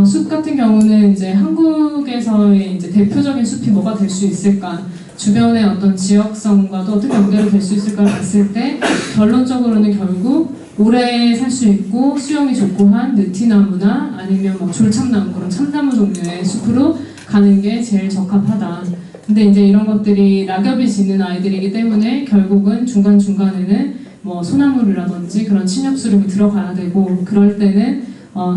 숲 같은 경우는 이제 한국에서의 이제 대표적인 숲이 뭐가 될 수 있을까? 주변의 어떤 지역성과도 어떻게 연결이 될 수 있을까를 봤을 때 결론적으로는 결국 오래 살 수 있고 수영이 좋고 한 느티나무나 아니면 뭐 졸참나무 그런 참나무 종류의 숲으로 가는 게 제일 적합하다. 근데 이제 이런 것들이 낙엽이 지는 아이들이기 때문에 결국은 중간중간에는 뭐 소나무라든지 그런 침엽수름이 들어가야 되고 그럴 때는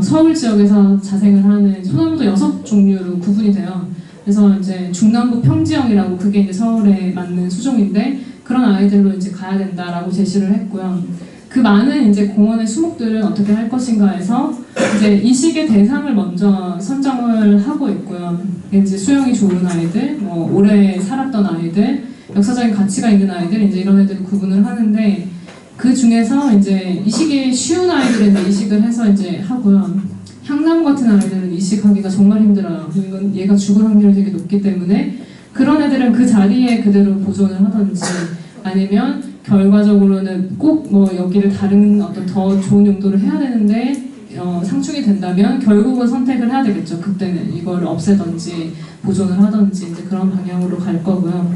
서울 지역에서 자생을 하는 소나무도 6종류로 구분이 돼요. 그래서 이제 중남부 평지형이라고 그게 이제 서울에 맞는 수종인데 그런 아이들로 이제 가야 된다라고 제시를 했고요. 그 많은 이제 공원의 수목들은 어떻게 할 것인가 해서 이제 이식의 대상을 먼저 선정을 하고 있고요. 이제 수영이 좋은 아이들, 뭐 오래 살았던 아이들, 역사적인 가치가 있는 아이들 이제 이런 애들을 구분을 하는데 그 중에서 이제 이식이 쉬운 아이들은 이식을 해서 이제 하고요. 향나무 같은 아이들은 이식하기가 정말 힘들어요. 이건 얘가 죽을 확률이 되게 높기 때문에 그런 애들은 그 자리에 그대로 보존을 하든지 아니면 결과적으로는 꼭 뭐 여기를 다른 어떤 더 좋은 용도를 해야 되는데 상충이 된다면 결국은 선택을 해야 되겠죠. 그때는 이걸 없애든지 보존을 하든지 이제 그런 방향으로 갈 거고요.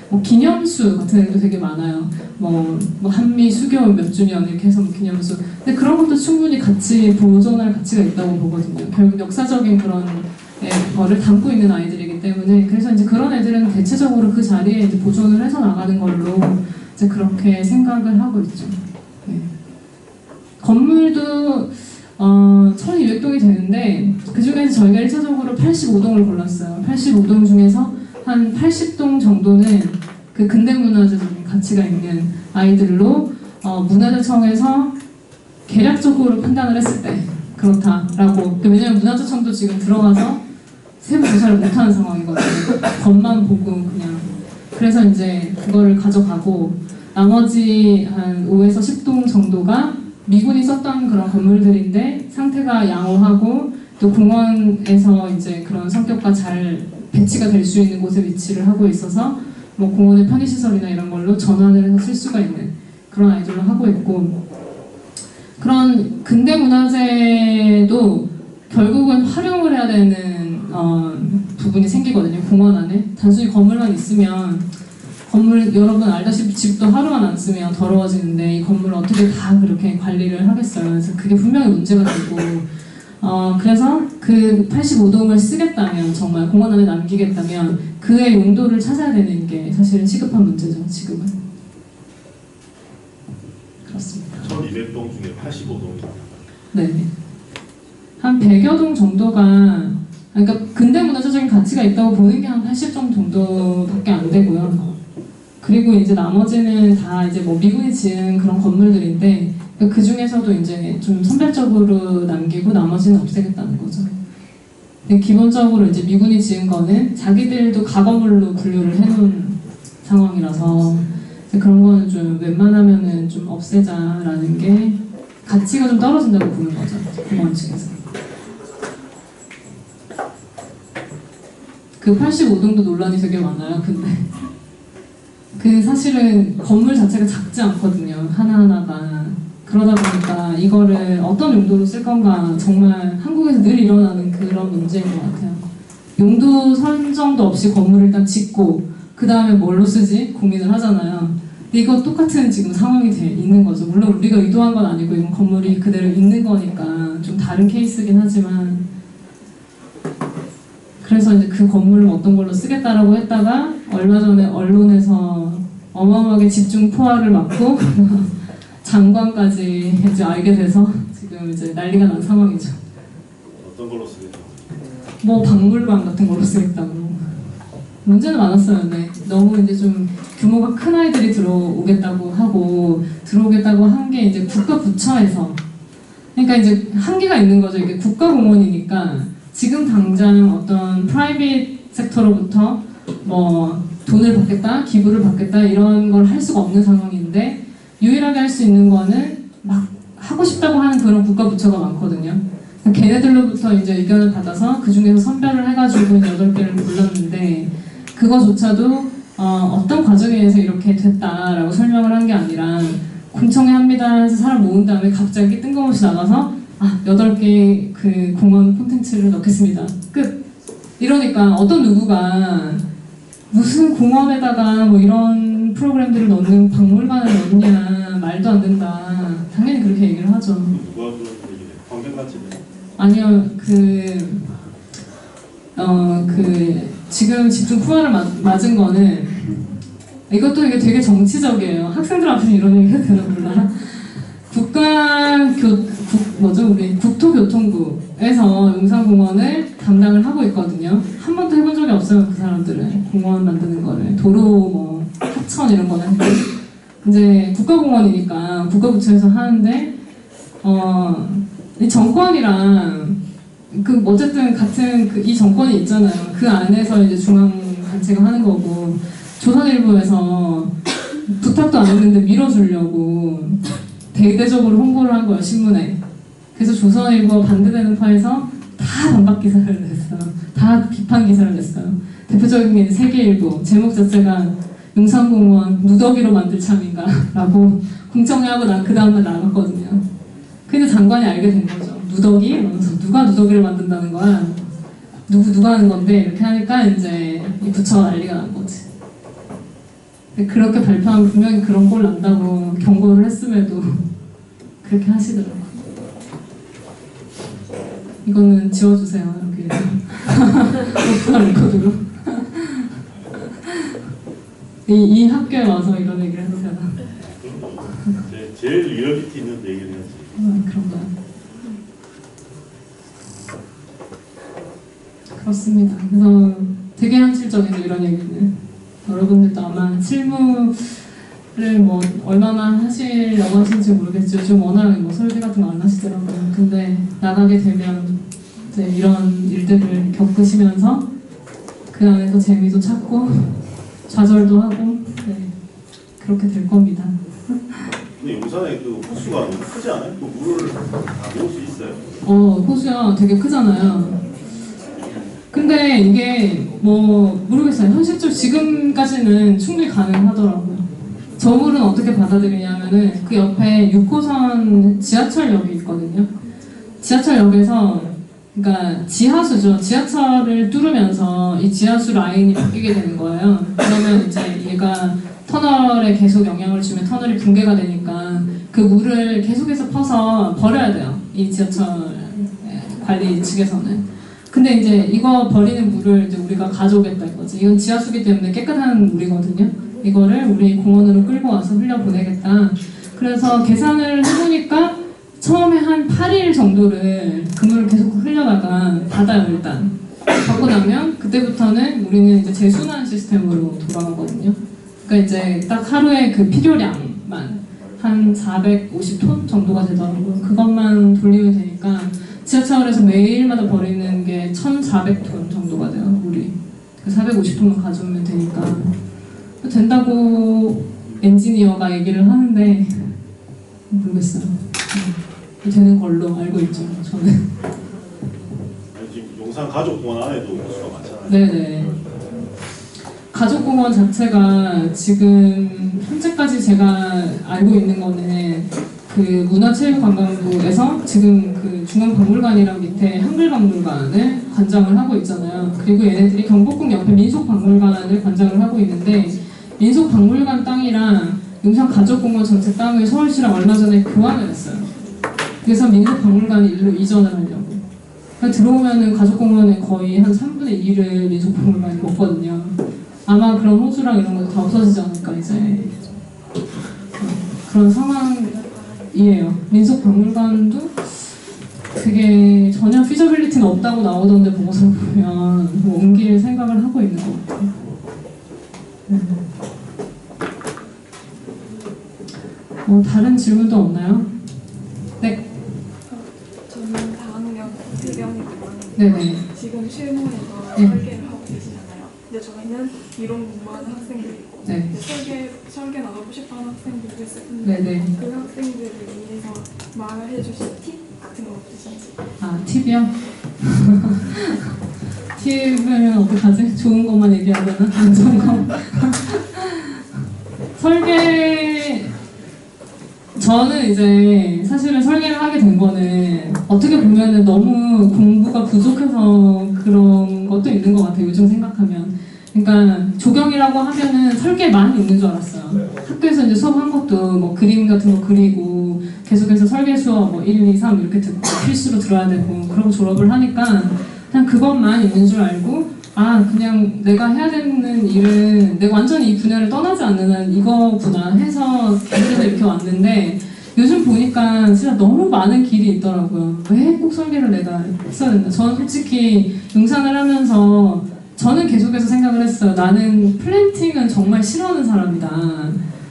뭐 기념수 같은 애도 되게 많아요. 뭐 한미 수교 몇 주년 이렇게 해서 뭐 기념수. 근데 그런 것도 충분히 같이 보존할 가치가 있다고 보거든요. 결국 역사적인 그런 거를 담고 있는 아이들이기 때문에 그래서 이제 그런 애들은 대체적으로 그 자리에 이제 보존을 해서 나가는 걸로 이제 그렇게 생각을 하고 있죠. 네. 건물도 1200동이 되는데 그 중에서 저희가 1차적으로 85동을 골랐어요. 85동 중에서 한 80동 정도는 그 근대문화재적인 가치가 있는 아이들로 문화재청에서 계략적으로 판단을 했을 때 그렇다라고. 왜냐면 문화재청도 지금 들어가서 세부 조사를 못하는 상황이거든요. 겉만 보고 그냥. 그래서 이제 그거를 가져가고 나머지 한 5에서 10동 정도가 미군이 썼던 그런 건물들인데 상태가 양호하고 또 공원에서 이제 그런 성격과 잘 배치가 될 수 있는 곳에 위치를 하고 있어서 뭐 공원의 편의시설이나 이런 걸로 전환을 해서 쓸 수가 있는 그런 아이디어를 하고 있고, 그런 근대문화재도 결국은 활용을 해야 되는 부분이 생기거든요. 공원 안에 단순히 건물만 있으면, 건물 여러분 알다시피 집도 하루만 안 쓰면 더러워지는데 이 건물을 어떻게 다 그렇게 관리를 하겠어요. 그래서 그게 분명히 문제가 되고, 그래서 그 85동을 쓰겠다면, 정말 공원 안에 남기겠다면 그의 용도를 찾아야 되는 게 사실은 시급한 문제죠, 지금은. 그렇습니다. 1200동 중에 85동이 네. 한 100여 동 정도가, 그러니까 근대문화재적인 가치가 있다고 보는 게 한 80동 정도밖에 안 되고요. 그리고 이제 나머지는 다 이제 뭐 미군이 지은 그런 건물들인데, 그 중에서도 이제 좀 선별적으로 남기고 나머지는 없애겠다는 거죠. 근데 기본적으로 이제 미군이 지은 거는 자기들도 가건물로 분류를 해놓은 상황이라서 그런 거는 좀 웬만하면은 좀 없애자라는 게 가치가 좀 떨어진다고 보는 거죠, 공원 측에서. 그 85동도 논란이 되게 많아요. 근데 그 사실은 건물 자체가 작지 않거든요, 하나하나가. 그러다 보니까 이거를 어떤 용도로 쓸 건가 정말 한국에서 늘 일어나는 그런 문제인 것 같아요. 용도 선정도 없이 건물을 일단 짓고 그 다음에 뭘로 쓰지 고민을 하잖아요. 근데 이거 똑같은 지금 상황이 있는 거죠. 물론 우리가 의도한 건 아니고 이건 건물이 그대로 있는 거니까 좀 다른 케이스긴 하지만, 그래서 이제 그 건물을 어떤 걸로 쓰겠다라고 했다가 얼마 전에 언론에서 어마어마하게 집중 포화를 맞고 장관까지 이제 알게 돼서 지금 이제 난리가 난 상황이죠. 어떤 걸로 쓰겠죠? 뭐 박물관 같은 걸로 쓰겠다고. 문제는 많았어요. 근데 너무 이제 좀 규모가 큰 아이들이 들어오겠다고 한 게 이제 국가 부처에서, 그러니까 이제 한계가 있는 거죠. 이게 국가공원이니까 지금 당장 어떤 프라이빗 섹터로부터 뭐 돈을 받겠다, 기부를 받겠다 이런 걸 할 수가 없는 상황인데, 유일하게 할 수 있는 거는 막 하고 싶다고 하는 그런 국가 부처가 많거든요. 걔네들로부터 이제 의견을 받아서 그 중에서 선별을 해가지고 8개를 골랐는데, 그거조차도 어떤 과정에 의해서 이렇게 됐다라고 설명을 한 게 아니라 공청회 합니다 해서 사람 모은 다음에 갑자기 뜬금없이 나가서 8개 그 공원 콘텐츠를 넣겠습니다, 끝. 이러니까 어떤 누구가 무슨 공원에다가 뭐 이런 프로그램들을 넣는, 박물관을 넣느냐, 말도 안 된다. 당연히 그렇게 얘기를 하죠. 누가 그런 얘기를 해요? 환경단체는? 아니요, 지금 집중 포화를 맞은 거는, 이것도 이게 되게 정치적이에요. 학생들 앞에서 이런 얘기가 되나 몰라. 우리 국토교통부에서 용산공원을 담당을 하고 있거든요. 한 번도 해본 적이 없어요, 그 사람들은. 공원 만드는 거를. 도로, 뭐, 하천 이런 거는. 이제 국가공원이니까 국가부처에서 하는데, 이 정권이랑, 어쨌든 같은 이 정권이 있잖아요. 그 안에서 이제 중앙단체가 하는 거고, 조선일보에서 부탁도 안 했는데 밀어주려고 대대적으로 홍보를 한 거예요, 신문에. 그래서 조선일보 반대되는 파에서 다 반박 기사를 냈어요. 다 비판 기사를 냈어요. 대표적인 게 세계일보. 제목 자체가 용산공원 누더기로 만들 참인가? 라고 공청회하고 난 그 다음날 나갔거든요. 근데 장관이 알게 된 거죠. 누더기? 이러면서 누가 누더기를 만든다는 거야? 누가 하는 건데? 이렇게 하니까 이제 이 부처가 난리가 난 거지. 그렇게 발표하면 분명히 그런 꼴 난다고 경고를 했음에도 그렇게 하시더라고요. 이거는 지워주세요, 여기. 오프나 레코드로. 이 학교에 와서 이런 얘기를 해도 되나? 제일 리얼리티 있는 얘기를 해야지. 그런가요? 그렇습니다. 그래서 되게 현실적이죠, 이런 얘기는. 여러분들도 아마 실무를 뭐 얼마나 하시려고 하시는지 모르겠죠. 요즘 워낙 뭐 설계 같은 거 안 하시더라고요. 근데 나가게 되면 이제 이런 일들을 겪으시면서 그 안에서 재미도 찾고 좌절도 하고, 네, 그렇게 될 겁니다. 근데 용산에 그 호수가 너무 크지 않아요? 그 물을 다 모을 수 있어요? 호수야 되게 크잖아요. 근데 근데 이게 뭐 모르겠어요. 현실적으로 지금까지는 충분히 가능하더라고요. 저 물은 어떻게 받아들이냐면은 그 옆에 6호선 지하철역이 있거든요. 지하철역에서 그러니까 지하수죠. 지하철을 뚫으면서 이 지하수 라인이 바뀌게 되는 거예요. 그러면 이제 얘가 터널에 계속 영향을 주면 터널이 붕괴가 되니까 그 물을 계속해서 퍼서 버려야 돼요. 이 지하철 관리 측에서는. 근데 이제 이거 버리는 물을 이제 우리가 가져오겠다 이거지. 이건 지하수기 때문에 깨끗한 물이거든요. 이거를 우리 공원으로 끌고 와서 흘려보내겠다. 그래서 계산을 해보니까 처음에 한 8일 정도를 그물을 계속 흘려다가 받아요 일단. 받고 나면 그때부터는 우리는 이제 재순환 시스템으로 돌아가거든요. 그러니까 이제 딱 하루에 그 필요량만 한 450톤 정도가 되더라고요. 그것만 돌리면 되니까 지하철에서 매일마다 버리는 게 1,400톤 정도가 돼요 물이. 450톤만 가져오면 되니까 된다고 엔지니어가 얘기를 하는데 모르겠어요. 되는 걸로 알고 있죠 저는. 아니, 지금 용산 가족공원 안에도 호수가 많잖아요. 네네. 가족공원 자체가 지금 현재까지 제가 알고 있는 거는 그 문화체육관광부에서 지금 그 중앙박물관이랑 밑에 한글박물관을 관장을 하고 있잖아요. 그리고 얘네들이 경복궁 옆에 민속박물관을 관장을 하고 있는데 민속박물관 땅이랑 용산 가족공원 전체 땅을 서울시랑 얼마 전에 교환을 했어요. 그래서 민속박물관이 일로 이전을 하려고. 그러니까 들어오면은 가족공원에 거의 한 3분의 1을 민속박물관이 먹거든요. 아마 그런 호수랑 이런 거 다 없어지지 않을까 이제. 그런 상황이에요. 민속박물관도 그게 전혀 피저빌리티는 없다고 나오던데 보고서 보면 뭐 옮길 생각을 하고 있는 것 같아요. 다른 질문도 없나요? 네. 저는 4학년 대병이고요. 네네. 지금 실무에서 네. 설계를 하고 계시잖아요. 근데 저희는 이론 공부하는 학생들이 있고 네. 설계 나가고 싶어하는 학생들도 있을 텐데 네네. 그 학생들을 위해서 말해 주실 팁 같은 거 없으신지? 아, 팁이요? 팁은 어떡하지? 좋은 것만 얘기해야 되나? 안 좋은 거? 설계... 저는 이제 사실은 설계를 하게 된 거는 어떻게 보면은 너무 공부가 부족해서 그런 것도 있는 것 같아요. 요즘 생각하면. 그러니까 조경이라고 하면은 설계만 있는 줄 알았어요. 학교에서 이제 수업한 것도 뭐 그림 같은 거 그리고 계속해서 설계 수업 뭐 1, 2, 3 이렇게 듣고 필수로 들어야 되고 그러고 졸업을 하니까 그냥 그것만 있는 줄 알고 아 그냥 내가 해야 되는 일은 내가 완전히 이 분야를 떠나지 않는 한 이거구나 해서 계속 이렇게 왔는데 요즘 보니까 진짜 너무 많은 길이 있더라고요. 왜 꼭 설계를 내가 했어야 된다. 저는 솔직히 용산을 하면서 저는 계속해서 생각을 했어요. 나는 플랜팅은 정말 싫어하는 사람이다.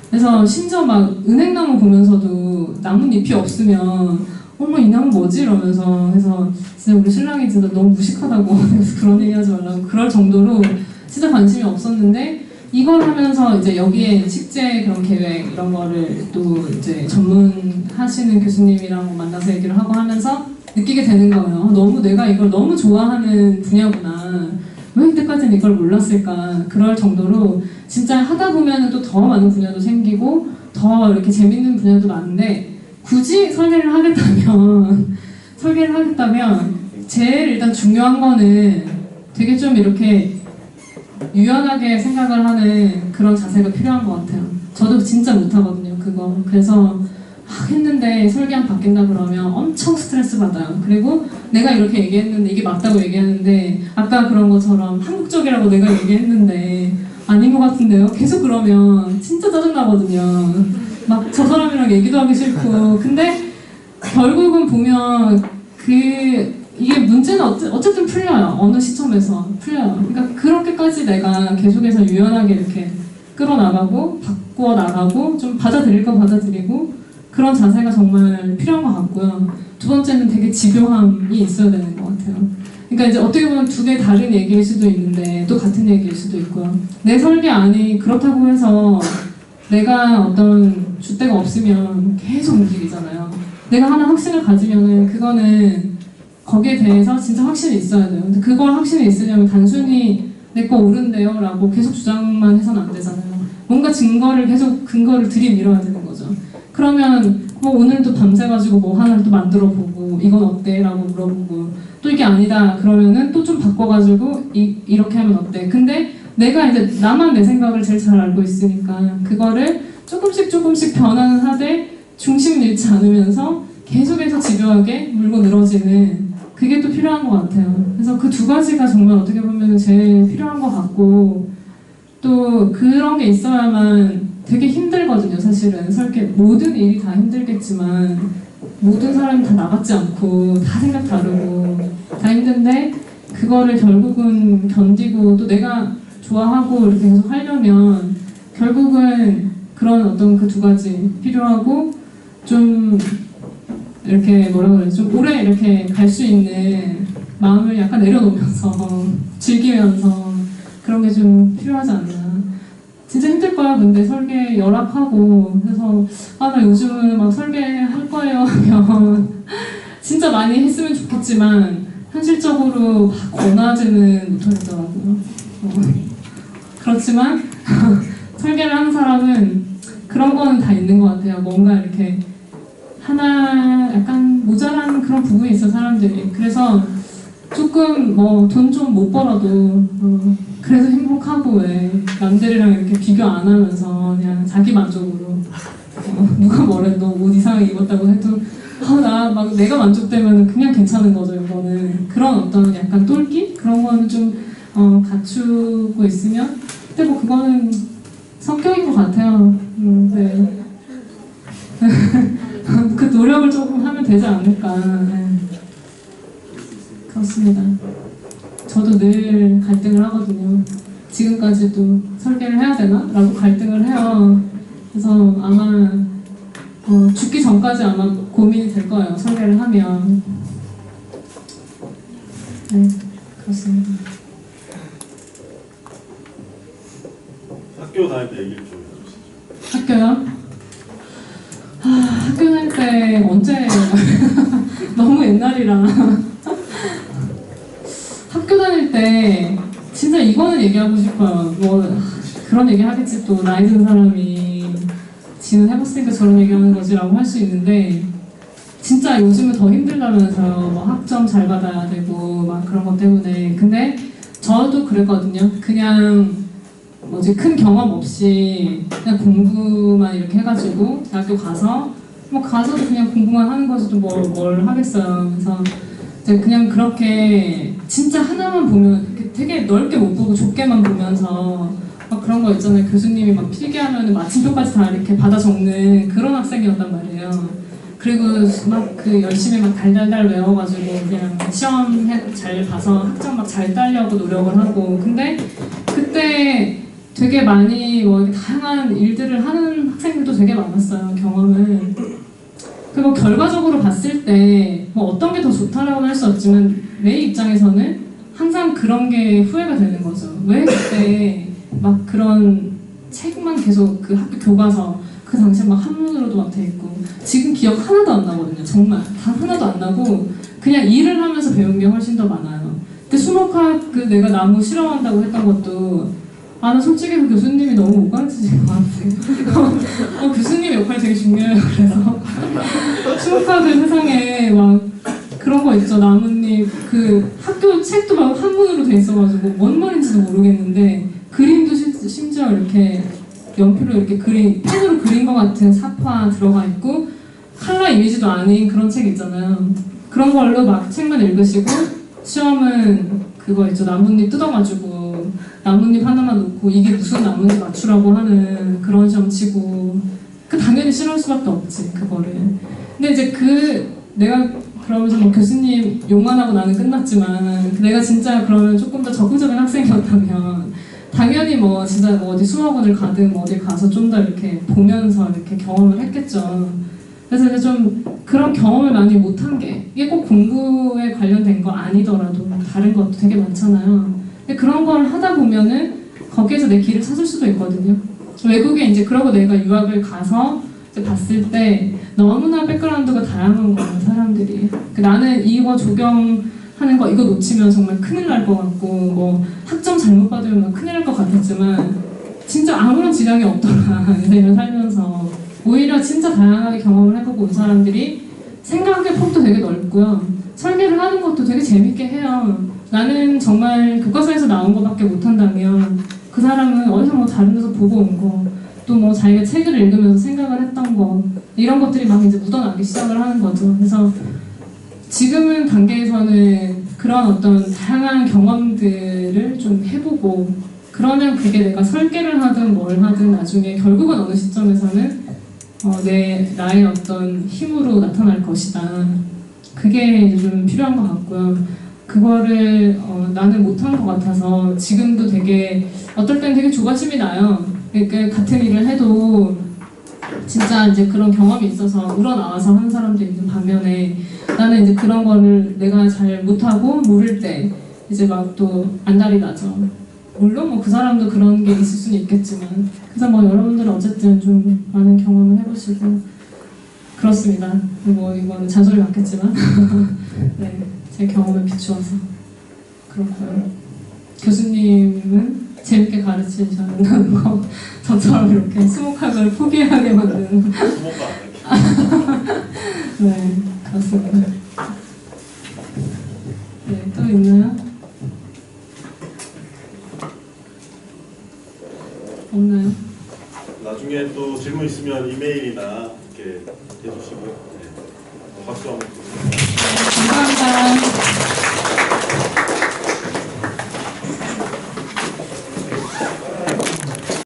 그래서 심지어 막 은행나무 보면서도 나뭇잎이 없으면 어머 이 나무 뭐지? 이러면서 그래서 진짜 우리 신랑이 진짜 너무 무식하다고 그래서 그런 얘기 하지 말라고 그럴 정도로 진짜 관심이 없었는데 이걸 하면서 이제 여기에 식재 그런 계획 이런 거를 또 이제 전문하시는 교수님이랑 만나서 얘기를 하고 하면서 느끼게 되는 거예요. 너무 내가 이걸 너무 좋아하는 분야구나. 왜 이때까지는 이걸 몰랐을까. 그럴 정도로 진짜 하다 보면 또 더 많은 분야도 생기고 더 이렇게 재밌는 분야도 많은데 굳이 설계를 하겠다면 제일 일단 중요한 거는 되게 좀 이렇게 유연하게 생각을 하는 그런 자세가 필요한 것 같아요. 저도 진짜 못하거든요 그거. 그래서 했는데 설계안 바뀐다 그러면 엄청 스트레스 받아요. 그리고 내가 이렇게 얘기했는데 이게 맞다고 얘기하는데 아까 그런 것처럼 한국적이라고 내가 얘기했는데 아닌 것 같은데요? 계속 그러면 진짜 짜증나거든요. 막 저 사람이랑 얘기도 하기 싫고. 근데 결국은 보면 이게 문제는 어쨌든 풀려요. 어느 시점에서 풀려요. 그러니까 그렇게까지 내가 계속해서 유연하게 이렇게 끌어나가고 바꿔나가고 좀 받아들일 거 받아들이고 그런 자세가 정말 필요한 것 같고요. 두 번째는 되게 집요함이 있어야 되는 것 같아요. 그러니까 이제 어떻게 보면 두 개 다른 얘기일 수도 있는데 또 같은 얘기일 수도 있고요. 내 설계안이 그렇다고 해서 내가 어떤 줏대가 없으면 계속 움직이잖아요. 내가 하나 확신을 가지면은 그거는 거기에 대해서 진짜 확신이 있어야 돼요. 근데 그걸 확신이 있으려면 단순히 내 거 옳은데요 라고 계속 주장만 해서는 안 되잖아요. 뭔가 증거를 계속 근거를 들이밀어야 되는 거죠. 그러면 뭐 오늘도 밤새가지고 뭐 하나를 또 만들어 보고 이건 어때? 라고 물어보고 또 이게 아니다 그러면은 또 좀 바꿔가지고 이렇게 하면 어때? 근데 내가 이제 나만 내 생각을 제일 잘 알고 있으니까 그거를 조금씩 변화는 하되 중심을 잃지 않으면서 계속해서 집요하게 물고 늘어지는 그게 또 필요한 것 같아요. 그래서 그 두 가지가 정말 어떻게 보면 제일 필요한 것 같고 또 그런 게 있어야만 되게 힘들거든요. 사실은 설계 모든 일이 다 힘들겠지만 모든 사람이 다 나같지 않고 다 생각 다르고 다 힘든데 그거를 결국은 견디고 또 내가 좋아하고 이렇게 계속 하려면 결국은 그런 어떤 그 두 가지 필요하고 좀 이렇게 뭐라 그러지? 좀 오래 이렇게 갈 수 있는 마음을 약간 내려놓으면서 즐기면서 그런 게 좀 필요하지 않나. 진짜 힘들 거야. 근데 설계 열악하고 그래서 아 나 요즘은 막 설계할 거예요 하면 진짜 많이 했으면 좋겠지만 현실적으로 막 권하지는 못하겠더라고요. 그렇지만 설계를 하는 사람은 그런 거는 다 있는 것 같아요. 뭔가 이렇게 하나 약간 모자란 그런 부분이 있어 사람들이. 그래서 조금 뭐 돈 좀 못 벌어도 그래서 행복하고 왜 남들이랑 이렇게 비교 안 하면서 그냥 자기 만족으로 누가 뭐래도 옷 이상하게 입었다고 해도 나 막 내가 만족되면 그냥 괜찮은 거죠. 이거는 그런 어떤 약간 똘끼 그런 거는 좀 갖추고 있으면 근데 뭐 그거는 성격인 것 같아요. 네. 그 노력을 조금 하면 되지 않을까. 네. 그렇습니다. 저도 늘 갈등을 하거든요. 지금까지도 설계를 해야 되나? 라고 갈등을 해요. 그래서 아마 죽기 전까지 아마 고민이 될 거예요. 설계를 하면. 네, 그렇습니다. 학교 다닐 때 얘기를 좀 해주시죠. 학교요? 학교 다닐 때 언제 너무 옛날이라 학교 다닐 때 진짜 이거는 얘기하고 싶어요. 뭐 그런 얘기 하겠지 또 나이 든 사람이 지는 해봤으니까 저런 얘기하는 거지라고 할 수 있는데 진짜 요즘은 더 힘들다면서요. 뭐 학점 잘 받아야 되고 막 그런 것 때문에. 근데 저도 그랬거든요. 그냥 뭐지 큰 경험 없이 그냥 공부만 이렇게 해가지고 대학교 가서 뭐 가서도 그냥 공부만 하는 거지 또 뭘 하겠어요. 그래서 이제 그냥 그렇게 진짜 하나만 보면 되게 넓게 못 보고 좁게만 보면서 막 그런 거 있잖아요. 교수님이 막 필기하면 마침표까지 다 이렇게 받아 적는 그런 학생이었단 말이에요. 그리고 막 그 열심히 막 달달달 외워가지고 그냥 시험 잘 봐서 학점 막 잘 따려고 노력을 하고 근데 그때 되게 많이 뭐 다양한 일들을 하는 학생들도 되게 많았어요. 경험을. 그리고 결과적으로 봤을 때 뭐 어떤 게 더 좋다라고는 할 수 없지만 내 입장에서는 항상 그런 게 후회가 되는 거죠. 왜 그때 막 그런 책만 계속 그 학교 교과서 그 당시에 막 한문으로도 막 돼 있고 지금 기억 하나도 안 나거든요. 정말 단 하나도 안 나고 그냥 일을 하면서 배운 게 훨씬 더 많아요. 근데 수목학 그 내가 나무 실험한다고 했던 것도 나 솔직히 그 교수님이 너무 못 가르치신 것 같아요. 교수님 역할이 되게 중요해요. 그래서 수목학을 세상에 막 그런 거 있죠. 나뭇잎 그 학교 책도 막 한문으로 돼 있어가지고 뭔 말인지도 모르겠는데 그림도 심지어 이렇게 연필로 이렇게 펜으로 그린 것 같은 사파 들어가 있고 컬러 이미지도 아닌 그런 책 있잖아요. 그런 걸로 막 책만 읽으시고 시험은 그거 있죠. 나뭇잎 뜯어가지고 나뭇잎 하나만 놓고 이게 무슨 나뭇잎 맞추라고 하는 그런 시험 치고 당연히 싫어할 수밖에 없지 그거를. 근데 이제 내가 그러면서 뭐 교수님 욕만 하고 나는 끝났지만 내가 진짜 그러면 조금 더 적극적인 학생이었다면 당연히 뭐 진짜 뭐 어디 수학원을 가든 뭐 어디 가서 좀 더 이렇게 보면서 이렇게 경험을 했겠죠. 그래서 이제 좀 그런 경험을 많이 못한 게 이게 꼭 공부에 관련된 거 아니더라도 다른 것도 되게 많잖아요. 근데 그런 걸 하다 보면은 거기에서 내 길을 찾을 수도 있거든요. 외국에 이제 그러고 내가 유학을 가서 봤을 때 너무나 백그라운드가 다양한 거예요, 사람들이. 나는 이거 조경하는 거 이거 놓치면 정말 큰일 날 것 같고 뭐 학점 잘못 받으면 큰일 날 것 같았지만 진짜 아무런 지장이 없더라. 인생을 살면서 오히려 진짜 다양하게 경험을 해보고 온 사람들이 생각의 폭도 되게 넓고요. 설계를 하는 것도 되게 재밌게 해요. 나는 정말 교과서에서 나온 것밖에 못한다면 그 사람은 어디서 뭐 다른 데서 보고 온 거, 또 뭐 자기가 책을 읽으면서 생각을 했던 거, 이런 것들이 막 이제 묻어나기 시작을 하는 거죠. 그래서 지금은 단계에서는 그런 어떤 다양한 경험들을 좀 해보고, 그러면 그게 내가 설계를 하든 뭘 하든 나중에 결국은 어느 시점에서는 나의 어떤 힘으로 나타날 것이다. 그게 이제 좀 필요한 것 같고요. 그거를 나는 못한 것 같아서 지금도 되게 어떨 땐 되게 조바심이 나요. 그러니까 같은 일을 해도 진짜 이제 그런 경험이 있어서 우러나와서 하는 사람도 있는 반면에 나는 이제 그런 거를 내가 잘 못하고 모를 때 이제 막 또 안달이 나죠. 물론 뭐 그 사람도 그런 게 있을 수는 있겠지만, 그래서 뭐 여러분들은 어쨌든 좀 많은 경험을 해보시고 그렇습니다. 뭐 이거는 잔소리 같겠지만 네, 제 경험에 비추어서 그렇고요. 교수님은 재밌게 가르치시는 거 저처럼 이렇게 수목학을 포기하게 만드는 수목가 안 할게. 네, 그렇습니다. 네, 또 있나요? 없나요? 나중에 또 질문 있으면 이메일이나 이렇게 해주시고요. 네. 박수 한번. 감사합니다.